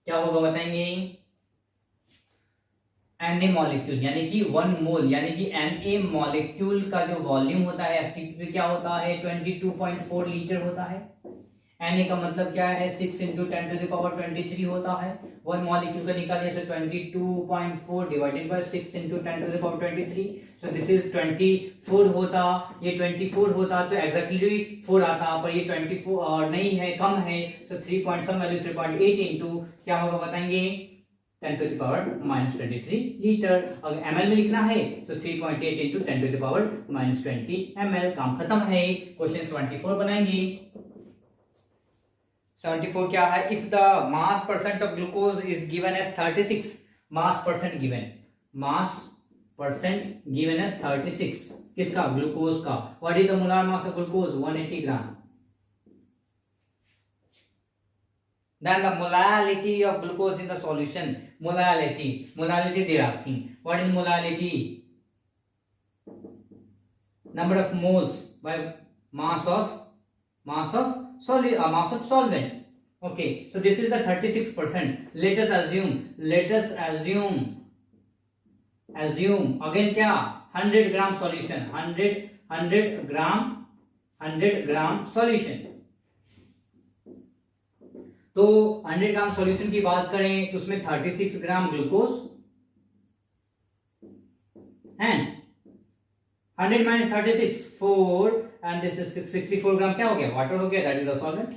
क्या होगा बताएंगे। Na मॉलिक्यूल यानी कि 1 मोल यानी कि Na मॉलिक्यूल का जो वॉल्यूम होता है एसटीपी पे क्या होता है, 22.4 लीटर होता है। Na का मतलब क्या है, 6 इंटू 10 टू द पावर 23 होता है। 1 मॉलिक्यूल का निकालिए, so 22.4 divided by 6 into 10 to the power 23, so this is 24 होता। ये 24 होता तो एग्जैक्टली 4 आता, पर ये 24 और नहीं है, कम है, सो 3 पॉइंट सम वैल्यू 3.8 इंटू क्या होगा बताएंगे, 10 to the power minus 23 litre. अगर ml में लिखना है तो 3.8 into 10 to the power minus 20 ml। काम खत्म है। क्वेश्चन 74 बनाएंगे। 74 क्या है, if the mass percent of glucose is given as 36, mass percent given, mass percent given as 36, किसका, ग्लूकोज का। What is the molar mass of glucose, 180 gram. Then the molality of glucose in the solution, molality they are asking. What is molality? Number of moles by mass of solvent. Okay, so this is the 36%. Let us assume again क्या, 100 ग्राम solution, 100 ग्राम solution। तो 100 ग्राम solution की बात करें तो उसमें 36 gram glucose and 100 minus 36 4 and this is 64 ग्राम क्या हो गया, वाटर हो गया, that is the solvent.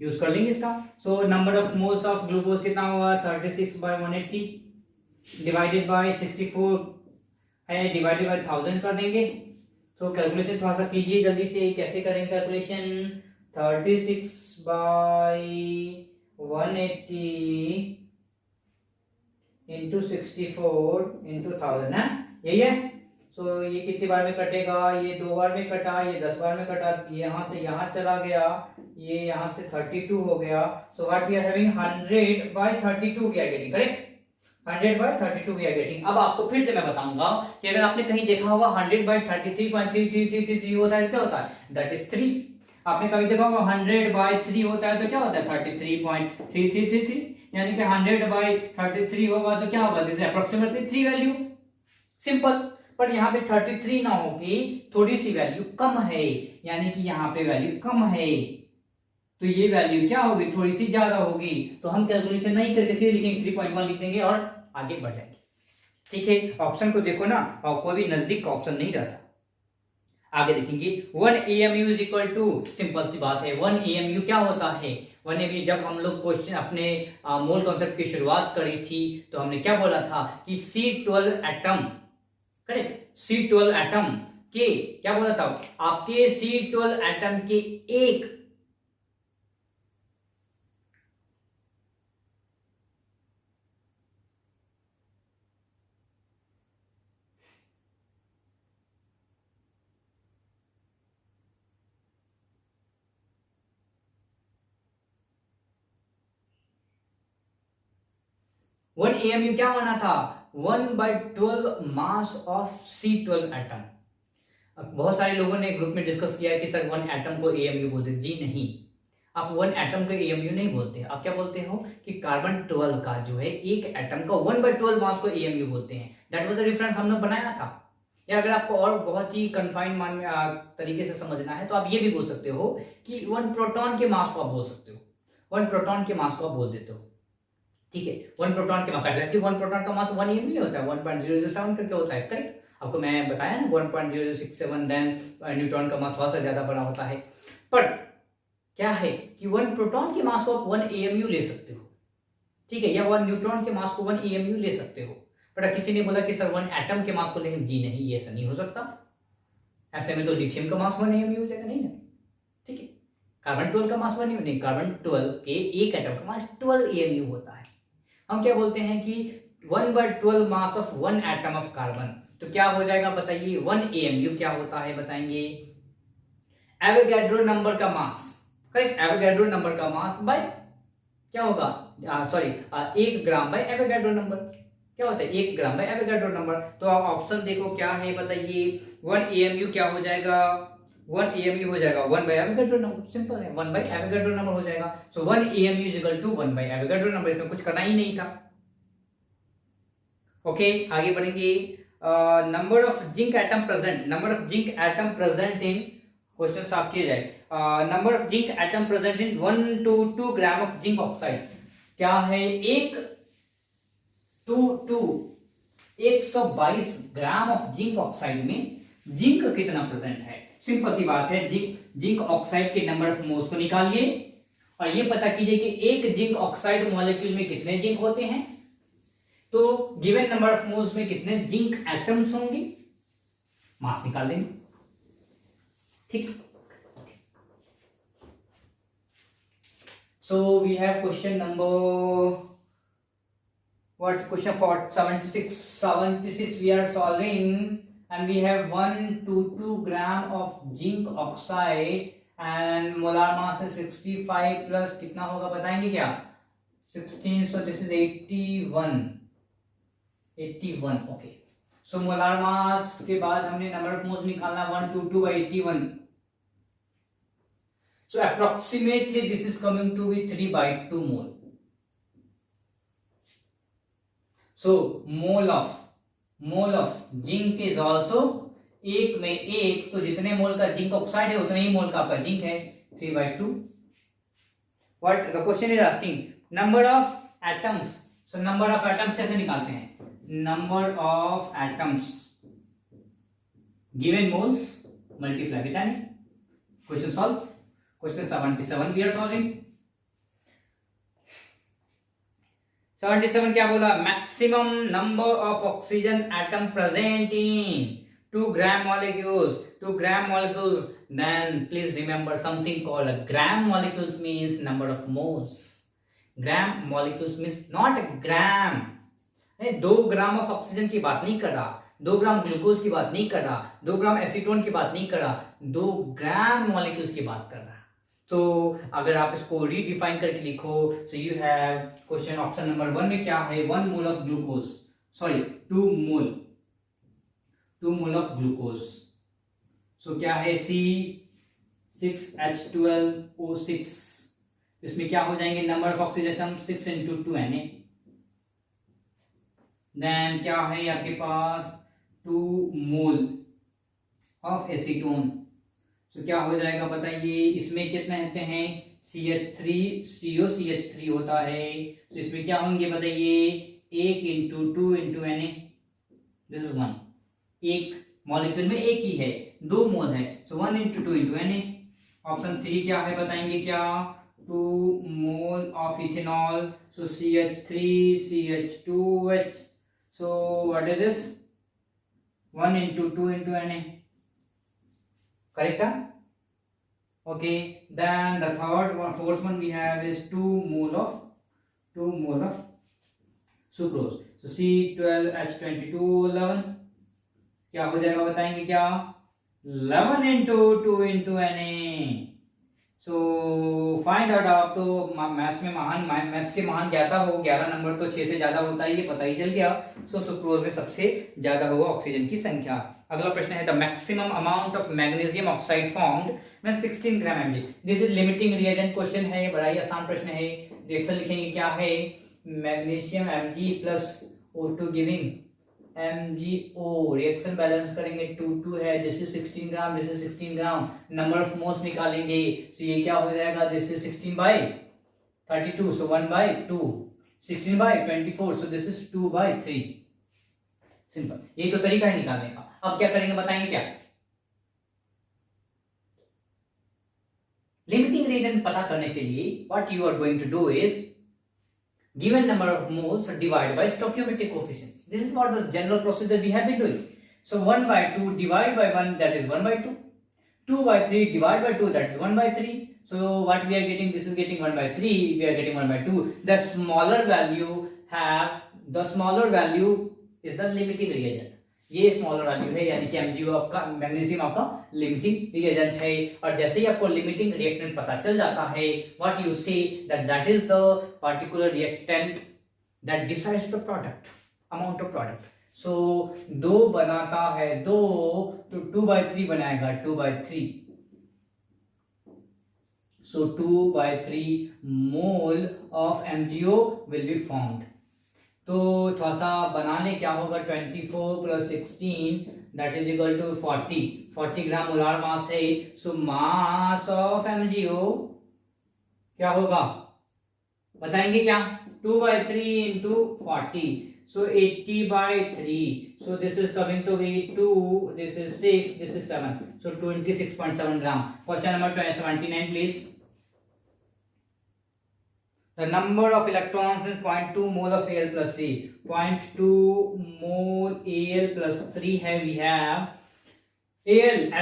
Use कर लेंगे इसका। सो number of moles of glucose कितना होगा, 36 बाय 180 डिवाइडेड बाय 64 है, डिवाइडेड बाय 1000 कर देंगे। तो कैलकुलेशन थोड़ा सा कीजिए जल्दी से, कैसे करेंगे कैलकुलेशन। 36 बाय 180 इंटू 64 इंटू 1000 है, यही है। सो ये कितनी बार में कटेगा, ये 2 बार में कटा, ये 10 बार में कटा, ये यहाँ से यहाँ चला गया, ये यहाँ से 32 हो गया। So what we are having 100 by 32 we are getting, correct, 100 by 32 we are getting. अब आपको फिर से मैं बताऊंगा कि अगर आपने कहीं देखा होगा 100 बाय 33.3333 होता है, क्या होता है, दैट इज 3। आपने कभी देखा होगा 100 बाय 3 होता है तो क्या होता है, 33.3333, यानी कि 100 बाय 33 होगा तो क्या होगा, this is approximately 3 value, simple. पर यहाँ पे 33 ना होगी, थोड़ी सी वैल्यू कम है, यानी कि यहाँ पे वैल्यू कम है, तो ये वैल्यू क्या होगी, थोड़ी सी ज्यादा होगी। तो हम कैलकुलेशन नहीं करके सीधे लिखेंगे 3.1 लिख देंगे और आगे बढ़ जाएंगे। ठीक है, ऑप्शन को देखो ना, और कोई भी नजदीक का ऑप्शन नहीं जाता। आगे देखेंगे 1 AMU is equal to, simple सी बात है, 1 AMU क्या होता है। 1 AMU जब हम लोग क्वेश्चन अपने मोल कॉन्सेप्ट की शुरुआत करी थी तो हमने क्या बोला था कि C12 atom, correct, C12 atom के क्या बोला था, आपके C12 एटम के एक वन AMU क्या माना था, 1/12 मास ऑफ C12 एटम। बहुत सारे लोगों ने ग्रुप में डिस्कस किया है कि सर 1 एटम को AMU बोलते, जी नहीं, आप 1 एटम को AMU नहीं बोलते, आप क्या बोलते हो कि कार्बन 12 का जो है एक एटम का 1/12 मास को AMU बोलते हैं। दैट वाज द रेफरेंस हमने बनाया था। या अगर आपको और बहुत ही कन्फाइंड तरीके से समझना है तो आप ये भी बोल सकते हो कि 1 प्रोटॉन के मास को आप बोल सकते हो, 1 प्रोटॉन के मास को आप बोल देते हो। ठीक है, 1 प्रोटॉन के मास, एग्जैक्टली 1 प्रोटॉन का मास 1 AMU नहीं होता है, 1.007 करके होता है, करेक्ट। आपको मैं बताया ना 1.067, देन न्यूट्रॉन का मास थोड़ा सा ज्यादा बड़ा होता है। पर क्या है कि 1 प्रोटॉन के मास को आप 1 AMU ले सकते हो, ठीक है, या 1 न्यूट्रॉन के मास को 1 AMU ले सकते हो। बट किसी ने बोला कि सर 1 एटम के मास को लेंगे, जी नहीं, ये ऐसा नहीं हो सकता। ऐसे में तो लिथियम का मास 1 AMU हो जाएगा, नहीं ना, ठीक है। कार्बन 12 का मास 1 AMU नहीं, कार्बन 12 के एक एटम का मास 12 AMU होता है। हम क्या बोलते हैं कि 1/12 mass of 1 atom of carbon, तो क्या हो जाएगा बताइए, 1 AMU क्या होता है बताएंगे, एवोगैड्रो नंबर का मास, करेक्ट, एवोगैड्रो नंबर का मास बाय क्या होगा, सॉरी 1 ग्राम बाय एवोगैड्रो नंबर, क्या होता है 1 ग्राम बाय एवोगैड्रो नंबर। तो आप ऑप्शन देखो क्या है बताइए, 1 AMU क्या हो जाएगा, 1 AMU हो जाएगा 1 बाय एवोगैड्रो नंबर, सिंपल है, 1 बाय एवोगैड्रो नंबर हो जाएगा। So 1 AMU is equal to 1 by Avogadro number, इसमें कुछ करना ही नहीं था। ओके, आगे बढ़ेंगे। Number of zinc atom present, number of zinc atom present in, question साफ किया जाए, number of zinc atom present in 1 to 2 gram of zinc oxide, क्या है, 122 ग्राम ऑफ जिंक ऑक्साइड में जिंक कितना प्रेजेंट है। सिंपल सी बात है, जिंक ऑक्साइड के नंबर ऑफ मोल्स को निकालिए और ये पता कीजिए कि एक जिंक ऑक्साइड मॉलिक्यूल में कितने जिंक होते हैं, तो गिवन नंबर ऑफ मोल्स में कितने जिंक एटम्स होंगे, मास निकाल लेंगे, ठीक। So we have question number, what question for 76 we are solving, and we have 1 to 2 gram of zinc oxide and molar mass is 65 plus कितना होगा बताएंगे क्या, 16, so this is 81, okay। so molar mass के बाद हमने number of moles निकालना 1 to 2 by 81, so approximately this is coming to be 3/2 mole। So mole of zinc is also, एक में एक, तो जितने मोल का जिंक ऑक्साइड है उतने ही मोल का आपका जिंक है, 3/2। What the question is asking, number of atoms, so number of atoms कैसे निकालते हैं, number of atoms given moles multiply with N, question solve, question 77 we are solving. 77 क्या बोला, maximum number of oxygen atom present in 2 gram molecules, 2 gram molecules, then please remember something called gram molecules means number of moles, gram molecules means not gram, 2 gram of oxygen की बात नहीं कर रहा, 2 gram glucose की बात नहीं कर रहा, 2 ग्राम एसीटोन की बात नहीं कर रहा, 2 ग्राम मॉलिक्यूल्स की बात कर रहा। तो अगर आप इसको रीडिफाइन करके लिखो, so you have question option number 1 में क्या है, 1 mole of glucose, sorry 2 mole of glucose, so क्या है C6H12O6, इसमें क्या हो जाएंगे number of oxygen atom 6 into 2 Na, then क्या है आपके पास 2 मोल ऑफ एसीटोन, तो क्या हो जाएगा बताइए, इसमें कितने रहते हैं CH3 होता है, तो इसमें क्या होंगे बताइए, 1 into 2 into Na, this is 1, एक मॉलिक्यूल में एक ही है, 2 मोल है, सो 1 into 2 into Na। ऑप्शन 3 क्या है बताएंगे क्या, 2 mole of ethanol, so CH3CH2H, so what is this, 1 into 2 into Na, correct? Okay, then the fourth one we have is 2 mole of sucrose, so C12H2211 क्या हो जाएगा बताएंगे क्या, 11 into 2 into Na, so find out। आप तो maths में maths के महान ज्ञाता हो, 11 नंबर तो 6 से ज्यादा होता है, ये पता ही चल गया। सो सुक्रोज में सबसे ज्यादा होगा ऑक्सीजन की संख्या। अगला प्रश्न है, the maximum amount of magnesium oxide formed when 16 gram Mg, this is limiting reagent question है, बड़ा ही आसान प्रश्न है। रिएक्शन लिखेंगे क्या है, magnesium Mg plus O2 giving MgO, reaction balance करेंगे 2 है, this is 16 gram, this is 16 gram, number of moles निकालेंगे, तो ये क्या हो जाएगा, this is 16/32, so 1/2, 16/24, so this is 2/3, simple, ये तो तरीका है निकालने का। अब क्या करेंगे बताएंगे क्या, लिमिटिंग रीजन पता करने के लिए what you are going to do is given number of moles divided by stoichiometric coefficients. This is what the general procedure we have been doing. So 1 by 2 divided by 1, that is 1 by 2. 2 by 3 divided by 2, that is 1 by 3. So what we are getting, this is getting 1 by 3, we are getting 1 by 2. The smaller value is the limiting reagent. ये smaller value है, यानी कि MgO आपका, magnesium आपका limiting reagent है. और जैसे ही आपको लिमिटिंग रिएक्टेंट पता चल जाता है, what you say that is the particular reactant that decides the product, amount of product. So 2 बनाता है 2, तो 2 by 3 बनाएगा 2 by 3. So 2 by 3 mole of MgO will be formed. तो थोड़ा सा बनाने क्या होगा, 24 plus 16 that is equal to 40 gram molar mass है. सो मास ऑफ MgO क्या होगा बताएंगे क्या, 2 by 3 into 40, so 80 by 3. So this is coming to be 2, this is 6, this is 7, so 26.7 gram. Question number 79 please. The number of electrons in 0.2 mole of Al plus 3. 0.2 mole Al plus 3 है, we have Al,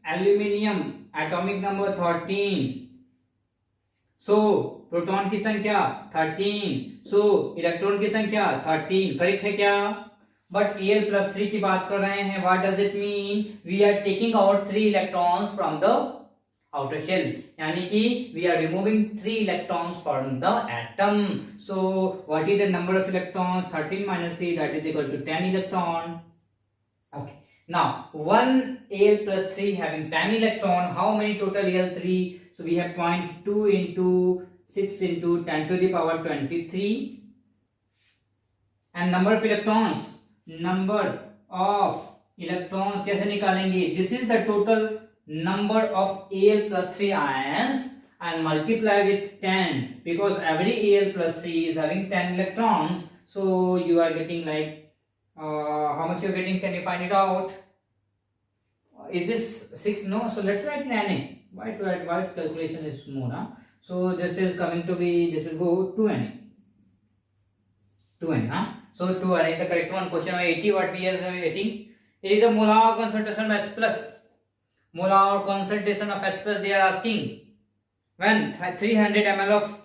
aluminium atomic number 13. So proton की संख्या 13, so electron की संख्या 13. Correct है क्या? But Al plus 3 की बात कर रहे हैं. What does it mean? We are taking out 3 electrons from the outer shell, यानी कि we are removing 3 electrons from the atom. So what is the number of electrons? 13 minus 3, that is equal to 10 electron. Okay, now 1 Al plus 3 having 10 electron, how many total Al3? So we have 0.2 into 6 into 10 to the power 23. And number of electrons कैसे निकालेंगे? This is the total number of Al plus 3 ions and multiply with 10, because every Al plus 3 is having 10 electrons. So you are getting like how much you are getting, can you find it out? Is this 6? No, so let's write Na. Why calculation is small, huh? So this is coming to be, this will go 2Na, huh? So 2Na is the correct one. Question number 80, what we are getting? It is the molar concentration of H plus. Molar concentration of H plus they are asking. When 300 ml of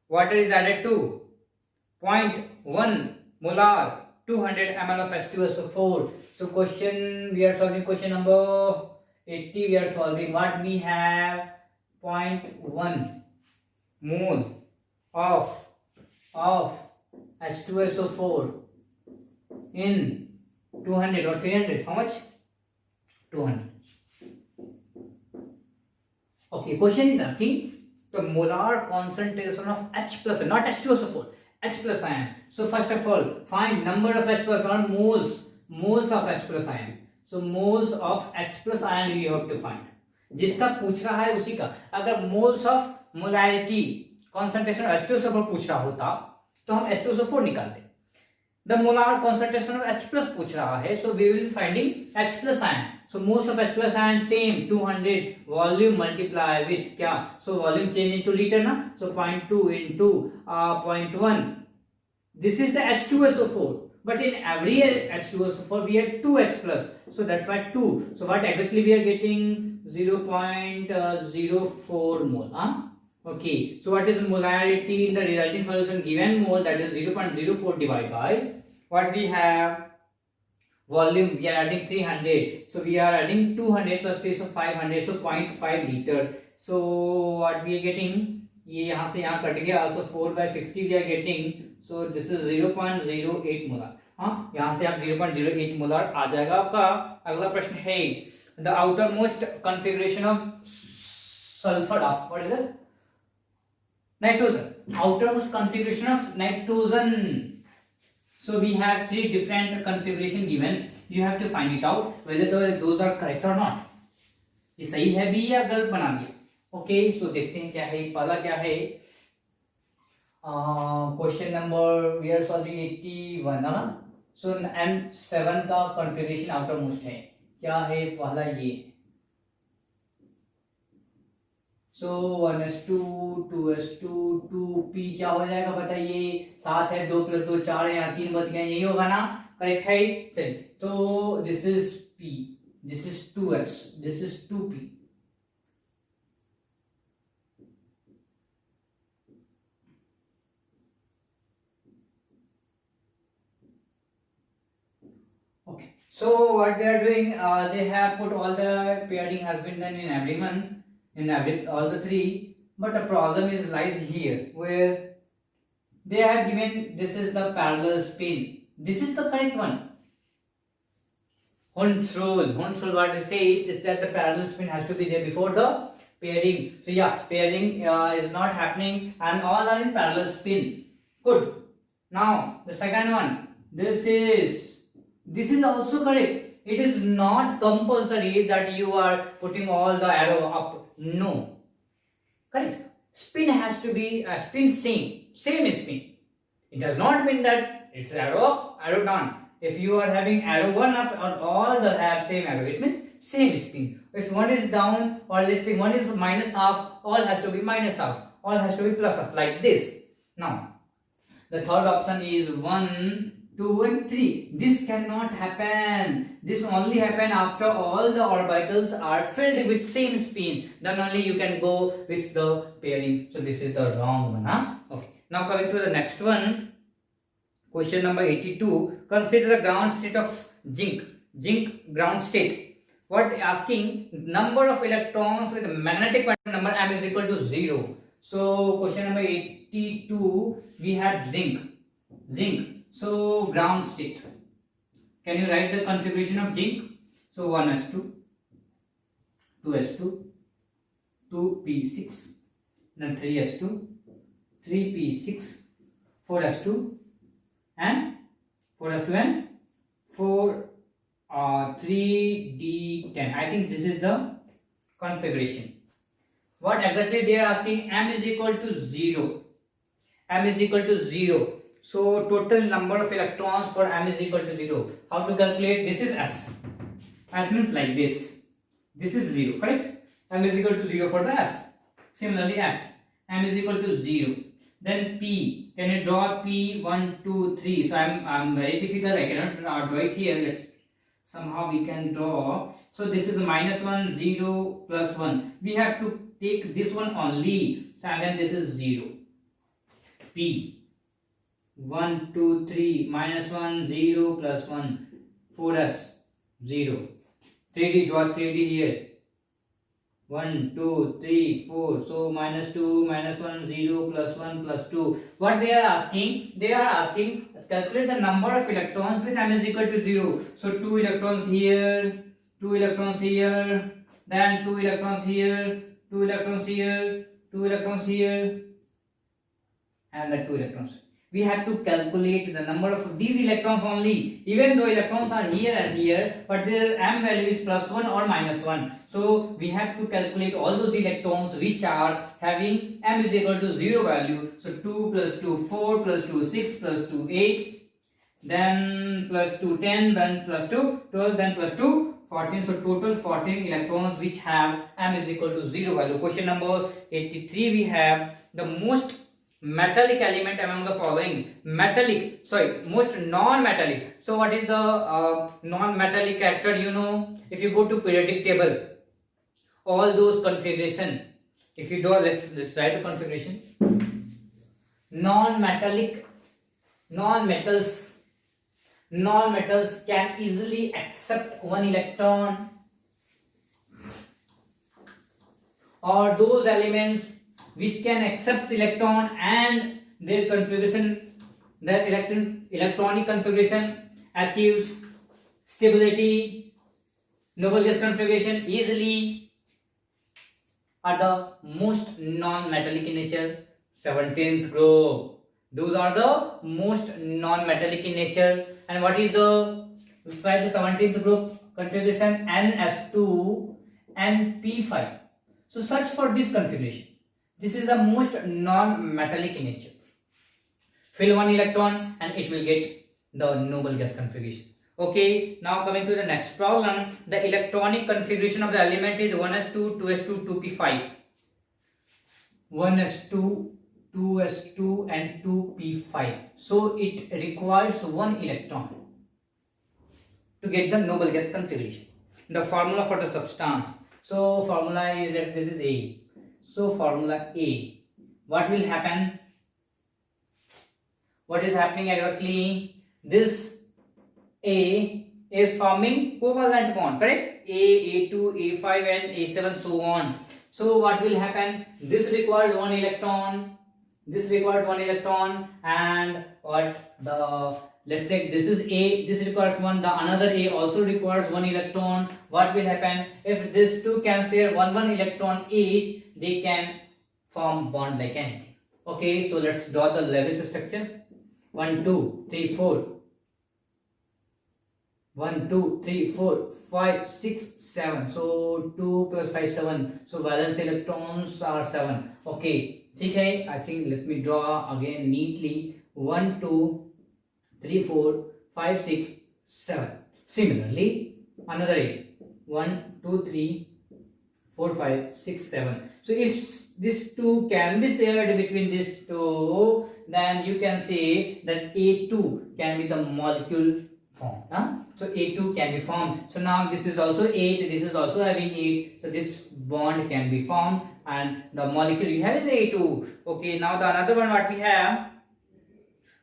water is added to 0.1 molar 200 ml of H2SO4. So question, we are solving question number 80. We are solving what we have, 0.1 mole of H2SO4 in 200 or 300. How much? 200. Okay, question is asking the molar concentration of H plus, not H2SO4, H plus ion. So first of all, find number of H plus, or moles of H plus ion. So moles of H plus ion we have to find. जिसका पूछ रहा है उसी का. अगर moles of molarity concentration of H2SO4 पूछ रहा होता तो हम H2SO4 निकालते. The molar concentration of H plus पूछ रहा है, so we will finding H plus ion. So moles of H plus ion same 200, volume multiply with क्या? So volume change into liter ना, so 0.2 into 0.1. This is the H2SO4, but in every H2SO4 we have 2 H plus, so that's why 2. So what exactly we are getting? 0.04 mole, huh? Okay, so what is the molarity in the resulting solution given mole, that is 0.04 divided by what we have, volume we are adding 300, so we are adding 200 plus 3, so 500, so 0.5 liter. So what we are getting, ये यहाँ से यहाँ cut गया, so 4 by 50 we are getting, so this is 0.08 molar. हाँ, यहाँ से आप 0.08 molar आ जाएगा आपका. अगला प्रश्न है the outermost configuration of sulfur of, what is it? Nitrogen. Outermost configuration of nitrogen. So we have 3 different configuration given. You have to find it out whether those are correct or not. ये सही है भी या गलत बना दिया. Okay, so देखते हैं क्या है. पहला क्या है? Question number we are solving 81 ना. So M7 का configuration outermost है. क्या है पहला ये. सो 1s2 2s2 2p क्या हो जाएगा बताइए, 7 है, 2 + 2 4 है, यहाँ 3 बच गए, यही होगा ना, करेक्ट है। चलिए, तो this is p, this is 2s, this is 2p। Okay, so what they are doing, they have put all the pairing has been done in everyone, in all the three, but the problem is lies here where they have given this is the parallel spin, this is the correct one. Hund's rule what they say is that the parallel spin has to be there before the pairing. So yeah, pairing is not happening and all are in parallel spin. Good. Now the second one, this is also correct. It is not compulsory that you are putting all the arrow up. No. Correct. Spin has to be a spin same spin. It does not mean that it's arrow up, arrow down. If you are having arrow one up or all the have same arrow, it means same spin. If one is down or let's say one is minus half, all has to be minus half, all has to be plus half, like this. Now the third option is 1, 2 and 3. This cannot happen. This only happen after all the orbitals are filled with same spin. Then only you can go with the pairing. So this is the wrong one. Okay. Now coming to the next one. Question number 82. Consider the ground state of zinc. Zinc ground state. What asking? Number of electrons with magnetic quantum number m is equal to 0. So question number 82. We had zinc. So ground state. Can you write the configuration of zinc? So 1s2, 2s2, 2p6, then 3s2, 3p6, 4s2 and 4 3d10. I think this is the configuration. What exactly they are asking? M is equal to 0. M is equal to 0. So total number of electrons for m is equal to 0. How to calculate? This is s. S means like this. This is 0, correct? M is equal to 0 for the s. Similarly s. M is equal to 0. Then p. Can you draw p? 1, 2, 3. So I'm very difficult. I cannot draw it here. Let's somehow we can draw. So this is minus 1, 0, plus 1. We have to take this one only. So and then this is 0. P. 1, 2, 3, minus 1, 0, plus 1, 4s, 0. 3d, draw 3d here. 1, 2, 3, 4. So minus 2, minus 1, 0, plus 1, plus 2. What they are asking? They are asking calculate the number of electrons with m is equal to 0. So 2 electrons here, 2 electrons here, then 2 electrons here, 2 electrons here, 2 electrons here, and then 2 electrons. We have to calculate the number of these electrons only, even though electrons are here and here, but their m value is plus 1 or minus 1. So we have to calculate all those electrons which are having m is equal to 0 value. So 2 plus 2 4 plus 2 6 plus 2 8, then plus 2 10, then plus 2 12, then plus 2 14. So total 14 electrons which have m is equal to 0 value. Question number 83, we have the most metallic element among the following. Most non-metallic. So what is the non-metallic character? You know, if you go to periodic table, all those configuration, if you do, let's write the configuration. Non-metals can easily accept one electron, or those elements which can accept electron and their configuration, their electronic configuration achieves stability, noble gas configuration easily, are the most non-metallic in nature. 17th group. Those are the most non-metallic in nature. And what is the, let's write the 17th group configuration, NS2 and P5. So search for this configuration. This is the most non-metallic in nature. Fill one electron and it will get the noble gas configuration. Okay, now coming to the next problem. The electronic configuration of the element is 1s2, 2s2, 2p5. 1s2, 2s2 and 2p5. So it requires one electron to get the noble gas configuration. The formula for the substance. So formula is that this is A. So formula A. What will happen? What is happening exactly? This A is forming covalent bond, correct? A, A2, A5 and A7 so on. So what will happen? This requires one electron. This requires one electron, and what the, let's say this is A, this requires one, the another A also requires one electron. What will happen? If these two can share one electron each, they can form bond like anything. Okay, so let's draw the Lewis structure. 1 2 3 4 1 2 3 4 5 6 7. So 2 plus 5 7. So valence electrons are 7. Okay, okay, I think let me draw again neatly. 1 2 3 4 5 6 7. Similarly, another A. 1 2 3 4 5 6 7. So if these two can be shared between these two, then you can say that A2 can be the molecule formed. So A2 can be formed. So now this is also 8, this is also having 8. So this bond can be formed and the molecule you have is A2. Okay, now the another one what we have.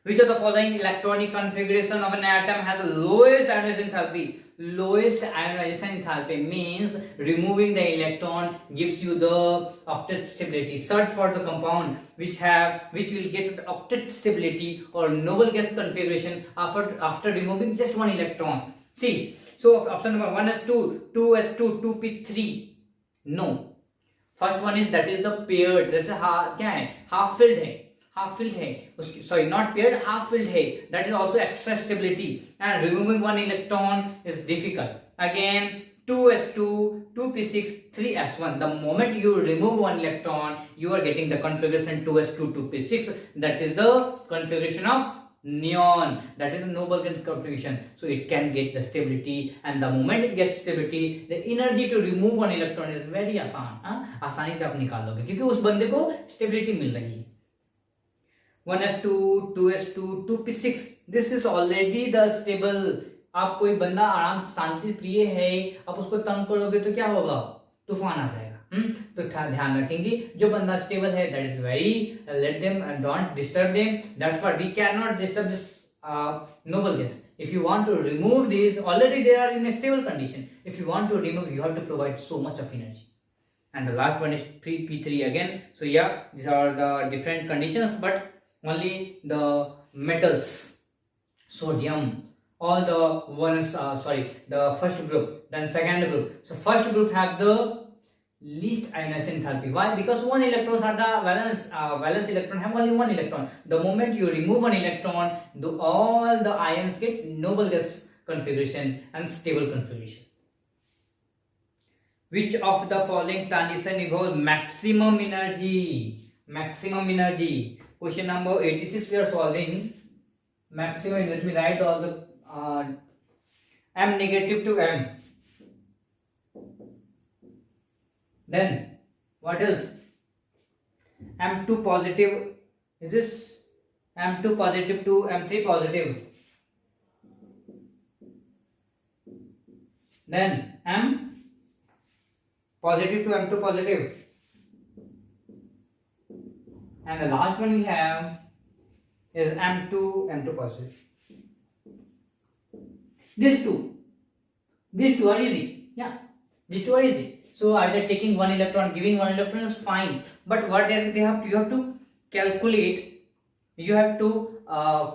Which of the following electronic configuration of an atom has the lowest ionization enthalpy? Lowest ionization enthalpy means removing the electron gives you the octet stability. Search for the compound which will get the octet stability or noble gas configuration after removing just one electron. See, so option number 1s2, 2s2, 2p3. No. First one is that is the paired. That's a half filled है. half filled है, sorry not paired, half filled है, that is also extra stability, and removing one electron is difficult. Again 2s2, 2p6, 3s1. The moment you remove one electron, you are getting the configuration 2s2, 2p6. That is the configuration of neon. That is a noble configuration. So it can get the stability, and the moment it gets stability, the energy to remove one electron is very आसान. आसानी से आप निकाल लोगे क्योंकि उस बंदे को स्टेबिलिटी मिल रही है. 1s2, 2s2, 2p6. This is already the stable. आप कोई बंदा आराम शांति प्रिय है, आप उसको तंग करोगे तो क्या होगा? तूफान आ जाएगा. तो ध्यान रखेंगे जो बंदा स्टेबल है, that is very let them and don't disturb them. That's why we cannot disturb this noble gas. If you want to remove these, already they are in a stable condition. If you want to remove, you have to provide so much of energy. And the last one is P3 again. So yeah, these are the different conditions, but only the metals, sodium, all the ones, the first group, then second group. So first group have the least ionization enthalpy. Why? Because one electrons are the valence electron have only one electron. The moment you remove one electron, all the ions get noble gas configuration and stable configuration. Which of the following transition involves maximum energy? Maximum energy. Question number 86 we are solving. Maximum energy. Let me write all the m negative to m. Then what is m2 positive? Is this m2 positive to m3 positive? Then m positive to m2 positive. And the last one we have is m2 positive. These two are easy. Yeah, these two are easy. So either taking one electron, giving one electron is fine. But what you have to calculate. You have to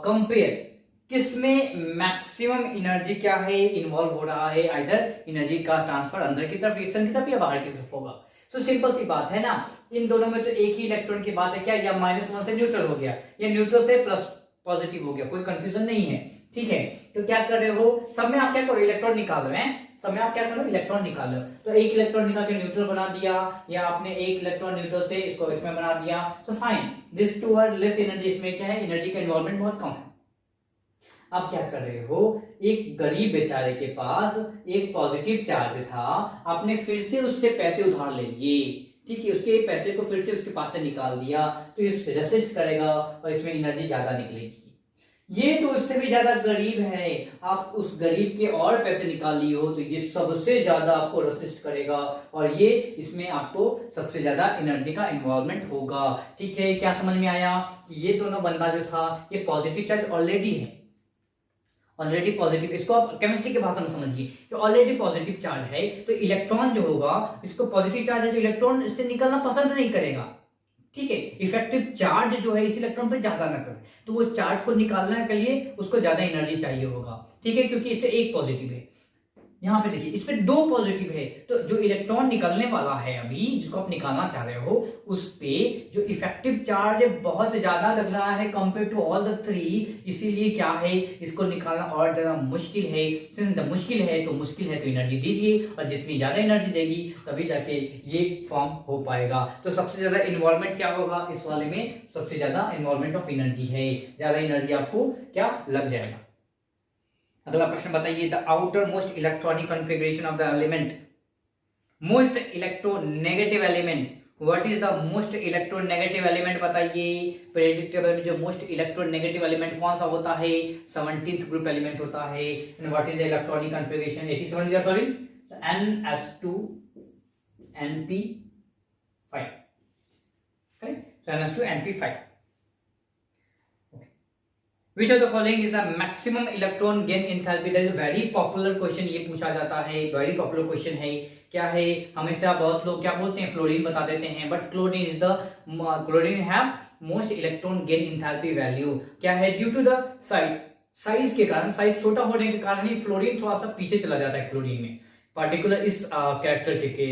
compare. किसमें maximum energy क्या है involve हो रहा है, either energy का transfer अंदर की तरफ रिएक्शन की तरफ या बाहर की तरफ होगा. सो सिंपल सी बात है ना, इन दोनों में तो एक ही इलेक्ट्रॉन की बात है क्या, या -1 से न्यूट्रल हो गया या न्यूट्रल से प्लस पॉजिटिव हो गया, कोई कंफ्यूजन नहीं है. ठीक है, तो क्या कर रहे हो, सब में आप क्या करो, इलेक्ट्रॉन निकाल रहे हैं, सब में आप क्या करो, इलेक्ट्रॉन निकाल लो. तो एक इलेक्ट्रॉन निकाल के न्यूट्रल बना दिया, या आपने एक इलेक्ट्रॉन न्यूट्रल से इसको इसमें बना दिया, तो fine. This two are less energy. इसमें क्या है, एनर्जी का इन्वॉल्वमेंट बहुत कम है. आप क्या कर रहे हो, एक गरीब बेचारे के पास एक पॉजिटिव चार्ज था, आपने फिर से उससे पैसे उधार ले लिए. ठीक है, उसके पैसे को फिर से उसके पास से निकाल दिया तो ये रेसिस्ट करेगा और इसमें एनर्जी ज्यादा निकलेगी। ये तो उससे भी ज्यादा गरीब है, आप उस गरीब के और पैसे निकाल लिए हो तो ये सबसे ज्यादा आपको रेसिस्ट करेगा और ये इसमें आपको सबसे ज्यादा एनर्जी का इन्वॉल्वमेंट होगा। ठीक है, क्या समझ में आया कि ये दोनों बंदा जो था ये पॉजिटिव चार्ज ऑलरेडी है, ऑलरेडी पॉजिटिव, इसको आप केमिस्ट्री की भाषा में समझिए कि ऑलरेडी पॉजिटिव चार्ज है तो इलेक्ट्रॉन जो होगा, इसको पॉजिटिव चार्ज है तो इलेक्ट्रॉन इससे निकलना पसंद नहीं करेगा। ठीक है, इफेक्टिव चार्ज जो है इस इलेक्ट्रॉन पे ज्यादा ना करे तो वो चार्ज को निकालने के लिए उसको ज्यादा एनर्जी चाहिए होगा। ठीक है, क्योंकि इस पे एक पॉजिटिव है, यहाँ पे देखिए इस पे दो पॉजिटिव है तो जो इलेक्ट्रॉन निकलने वाला है अभी जिसको आप निकालना चाह रहे हो उस पे जो इफेक्टिव चार्ज है बहुत ज्यादा लग रहा है compare to all the three, इसीलिए क्या है इसको निकालना और ज्यादा मुश्किल है। सिंस मुश्किल है तो एनर्जी दीजिए और जितनी ज्यादा एनर्जी देगी तभी जाके ये फॉर्म हो पाएगा। तो सबसे ज्यादा इन्वॉल्वमेंट क्या होगा इस वाले में, सबसे ज्यादा इन्वॉल्वमेंट ऑफ एनर्जी है, ज्यादा एनर्जी आपको क्या लग जाएगा। अगला प्रश्न बताइए, the outer most electronic configuration of the element, most electronegative element, what is the most electronegative element बताइए। पीरियोडिक टेबल में जो मोस्ट इलेक्ट्रोनेगेटिव एलिमेंट कौन सा होता है, 17th ग्रुप एलिमेंट होता है। And what is the electronic configuration, 87 we are sorry, NS2 NP5, correct, so NS2 NP5। Which of the following is the maximum electron gain enthalpy? That is very popular question, ये पूछा जाता है, very popular question है। क्या है, हमेशा बहुत लोग क्या बोलते हैं, फ्लोरीन बता देते हैं, but chlorine is the chlorine have most electron gain enthalpy value. क्या है, ड्यू टू द साइज के कारण, साइज छोटा होने के कारण ही फ्लोरीन थोड़ा सा पीछे चला जाता है क्लोरीन में, पार्टिकुलर इस कैरेक्टर के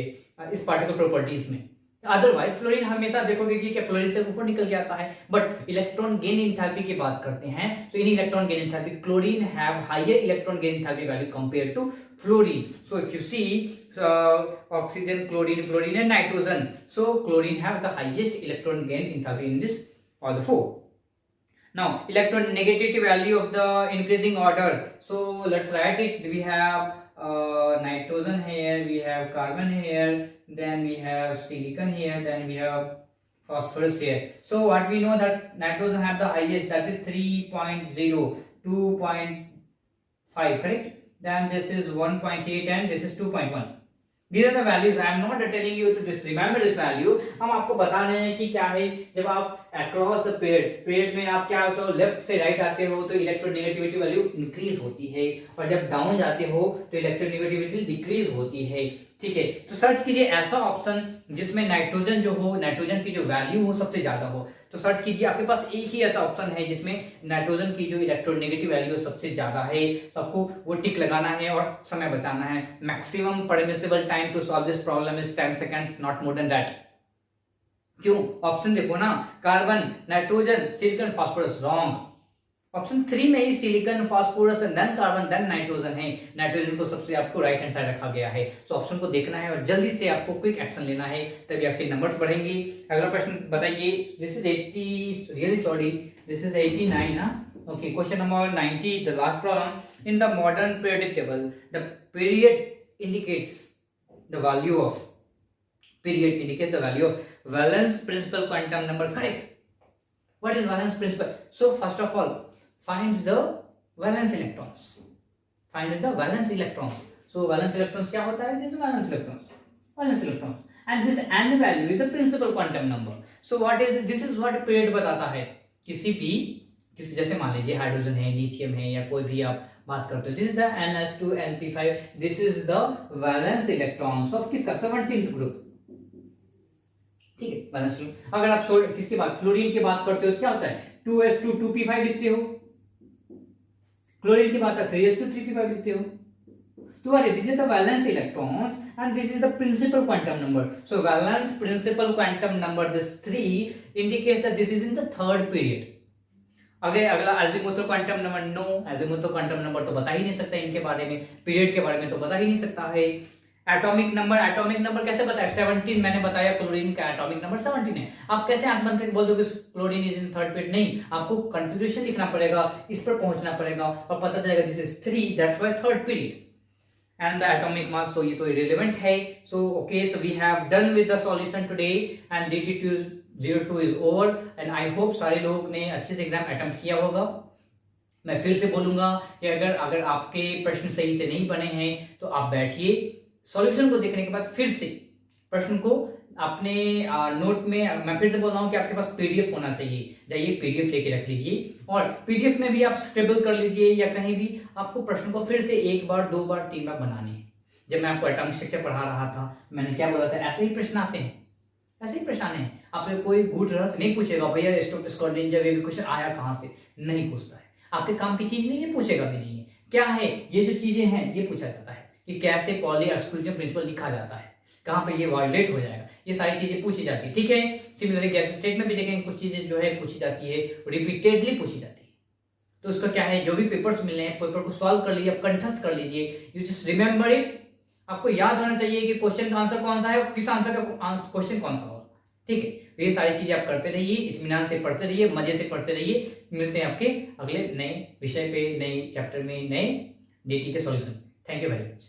इस पार्टिकुलर प्रॉपर्टीज में। अदरवाइज फ्लोरीन हमेशा देखोगे कि क्या क्लोरीन से ऊपर निकल जाता है। बट इलेक्ट्रॉन गेन एंथैल्पी की बात करते हैं तो in electron gain enthalpy chlorine have higher electron gain enthalpy value compare to fluorine. So if you see oxygen, fluorine and nitrogen, so chlorine have the highest electron gain enthalpy in this all the four. Now electronegativity value of the increasing order, so let's write it. We have nitrogen here, we have carbon here, then we have silicon here, then we have phosphorus here. So what we know that nitrogen have the highest, that is 3.0, 2.5, correct, then this is 1.8 and this is 2.1. These are the values. I am not telling you to just remember this value. हम आपको बता रहे हैं कि क्या है, जब आप अक्रॉस द पेरियड में आप क्या होता हो, लेफ्ट से राइट आते हो तो इलेक्ट्रोनेगेटिविटी वैल्यू इंक्रीज होती है और जब डाउन जाते हो तो इलेक्ट्रोनेगेटिविटी डिक्रीज होती है। ठीक है, तो सर्च कीजिए ऐसा ऑप्शन जिसमें नाइट्रोजन जो हो, नाइट्रोजन की जो वैल्यू हो सबसे ज्यादा हो, तो सर्च कीजिए। आपके पास एक ही ऐसा ऑप्शन है जिसमें नाइट्रोजन की जो इलेक्ट्रोनेगेटिव वैल्यू सबसे ज्यादा है, तो आपको वो टिक लगाना है और समय बचाना है। Maximum permissible time to solve this problem is 10 seconds, not more than that. क्यों, ऑप्शन देखो ना, carbon, nitrogen, silicon, phosphorus, wrong. Option 3 में ही silicon, phosphorus, then carbon, then nitrogen है। नाइट्रोजन को सबसे आपको राइट हैंड साइड रखा गया है। तो ऑप्शन को देखना है और जल्दी से आपको क्विक एक्शन लेना है, तभी आपके नंबर्स बढ़ेंगे। अगला प्रश्न बताइए, this is 80, really sorry, this is 89 ना। Okay, question number 90, the last problem. In the modern periodic table the period indicates the value of, period indicates the value of valence principal quantum number, correct. What is valence principle? So first of all, find the valence electrons. Find the valence electrons. So valence electrons क्या होता है? This is valence electrons. Valence electrons. And this n value is the principal quantum number. So what is this? Is what period बताता है किसी जैसे मान लीजिए hydrogen है, लिथियम है या कोई भी आप बात करते हो। This is the NS2 NP5. This is the valence electrons of किसका 17th ग्रुप। ठीक है, बैलेंस। अगर आप किसकी बात, फ्लोरीन की बात करते हो तो क्या होता है 2s2 2p5 लिखते हो, क्लोरीन की बात है 3s2 3p5 लिखते हो। तो अरे this is the valence electron and this is the principal quantum number. So valence principal quantum number this 3 indicates that this is in the third period. अगर अगला azimuthal quantum number, no, azimuthal quantum number तो बता ही नहीं सकता इनके बारे में, period के बारे में तो बता ही नहीं सकता है। एटॉमिक नंबर कैसे बताया, 17 मैंने बताया, क्लोरीन का एटॉमिक नंबर 17 है। आप कैसे आंख बंद करके बोल दोगे chlorine is in third period? नहीं, आपको कॉन्फ़िगरेशन लिखना पड़ेगा, इस पर पहुंचना पड़ेगा और पता चलेगा this is 3, that's why third period. and the atomic mass, so ये तो irrelevant है. So okay, so we have done with the solution today and DT202 is over and I hope सारे लोग ने अच्छे से एग्जाम अटेम्प्ट किया होगा. मैं फिर से बोलूंगा कि अगर आपके प्रश्न सही से नहीं बने हैं तो आप बैठिए, सॉल्यूशन को देखने के बाद फिर से प्रश्न को अपने नोट में, मैं फिर से बोल रहा हूँ कि आपके पास पीडीएफ होना चाहिए, जाइए पीडीएफ लेके रख लीजिए और पीडीएफ में भी आप स्क्रिबल कर लीजिए या कहीं भी आपको प्रश्न को फिर से 1 बार 2 बार 3 बार बनाने हैं. जब मैं आपको एटॉमिक स्ट्रक्चर पढ़ा रहा था मैंने क्या बोला था, ऐसे ही प्रश्न आते हैं, ऐसे ही प्रश्न आने हैं. आपसे कोई गूढ़ रहस्य नहीं पूछेगा, भैया स्क्रॉडिंजर वेव क्वेश्चन आया कहाँ से, नहीं पूछता है. आपके काम की चीज नहीं है, पूछेगा भी नहीं है. क्या है ये जो चीजें हैं ये पूछा जाता है कि कैसे पॉली एक्सक्लूजन प्रिंसिपल लिखा जाता है, कहाँ पे ये वायोलेट हो जाएगा, ये सारी चीजें पूछी जाती है. ठीक है, सिमिलरली गैस स्टेट में भी देखेंगे कुछ चीजें जो है पूछी जाती है, रिपीटेडली पूछी जाती है. तो उसका क्या है, जो भी पेपर्स मिले हैं पेपर को सॉल्व कर लीजिए, आप कंठस्थ कर लीजिए, यू जस्ट रिमेंबर इट. आपको याद होना चाहिए कि क्वेश्चन का आंसर कौन सा है और किस आंसर का क्वेश्चन कौन सा होगा. ठीक है, ये सारी चीजें आप करते रहिए, इत्मीनान से पढ़ते रहिए, मजे से पढ़ते रहिए. मिलते हैं आपके अगले नए विषय पे, नए चैप्टर में, नए डीटी के solution. Thank you very much.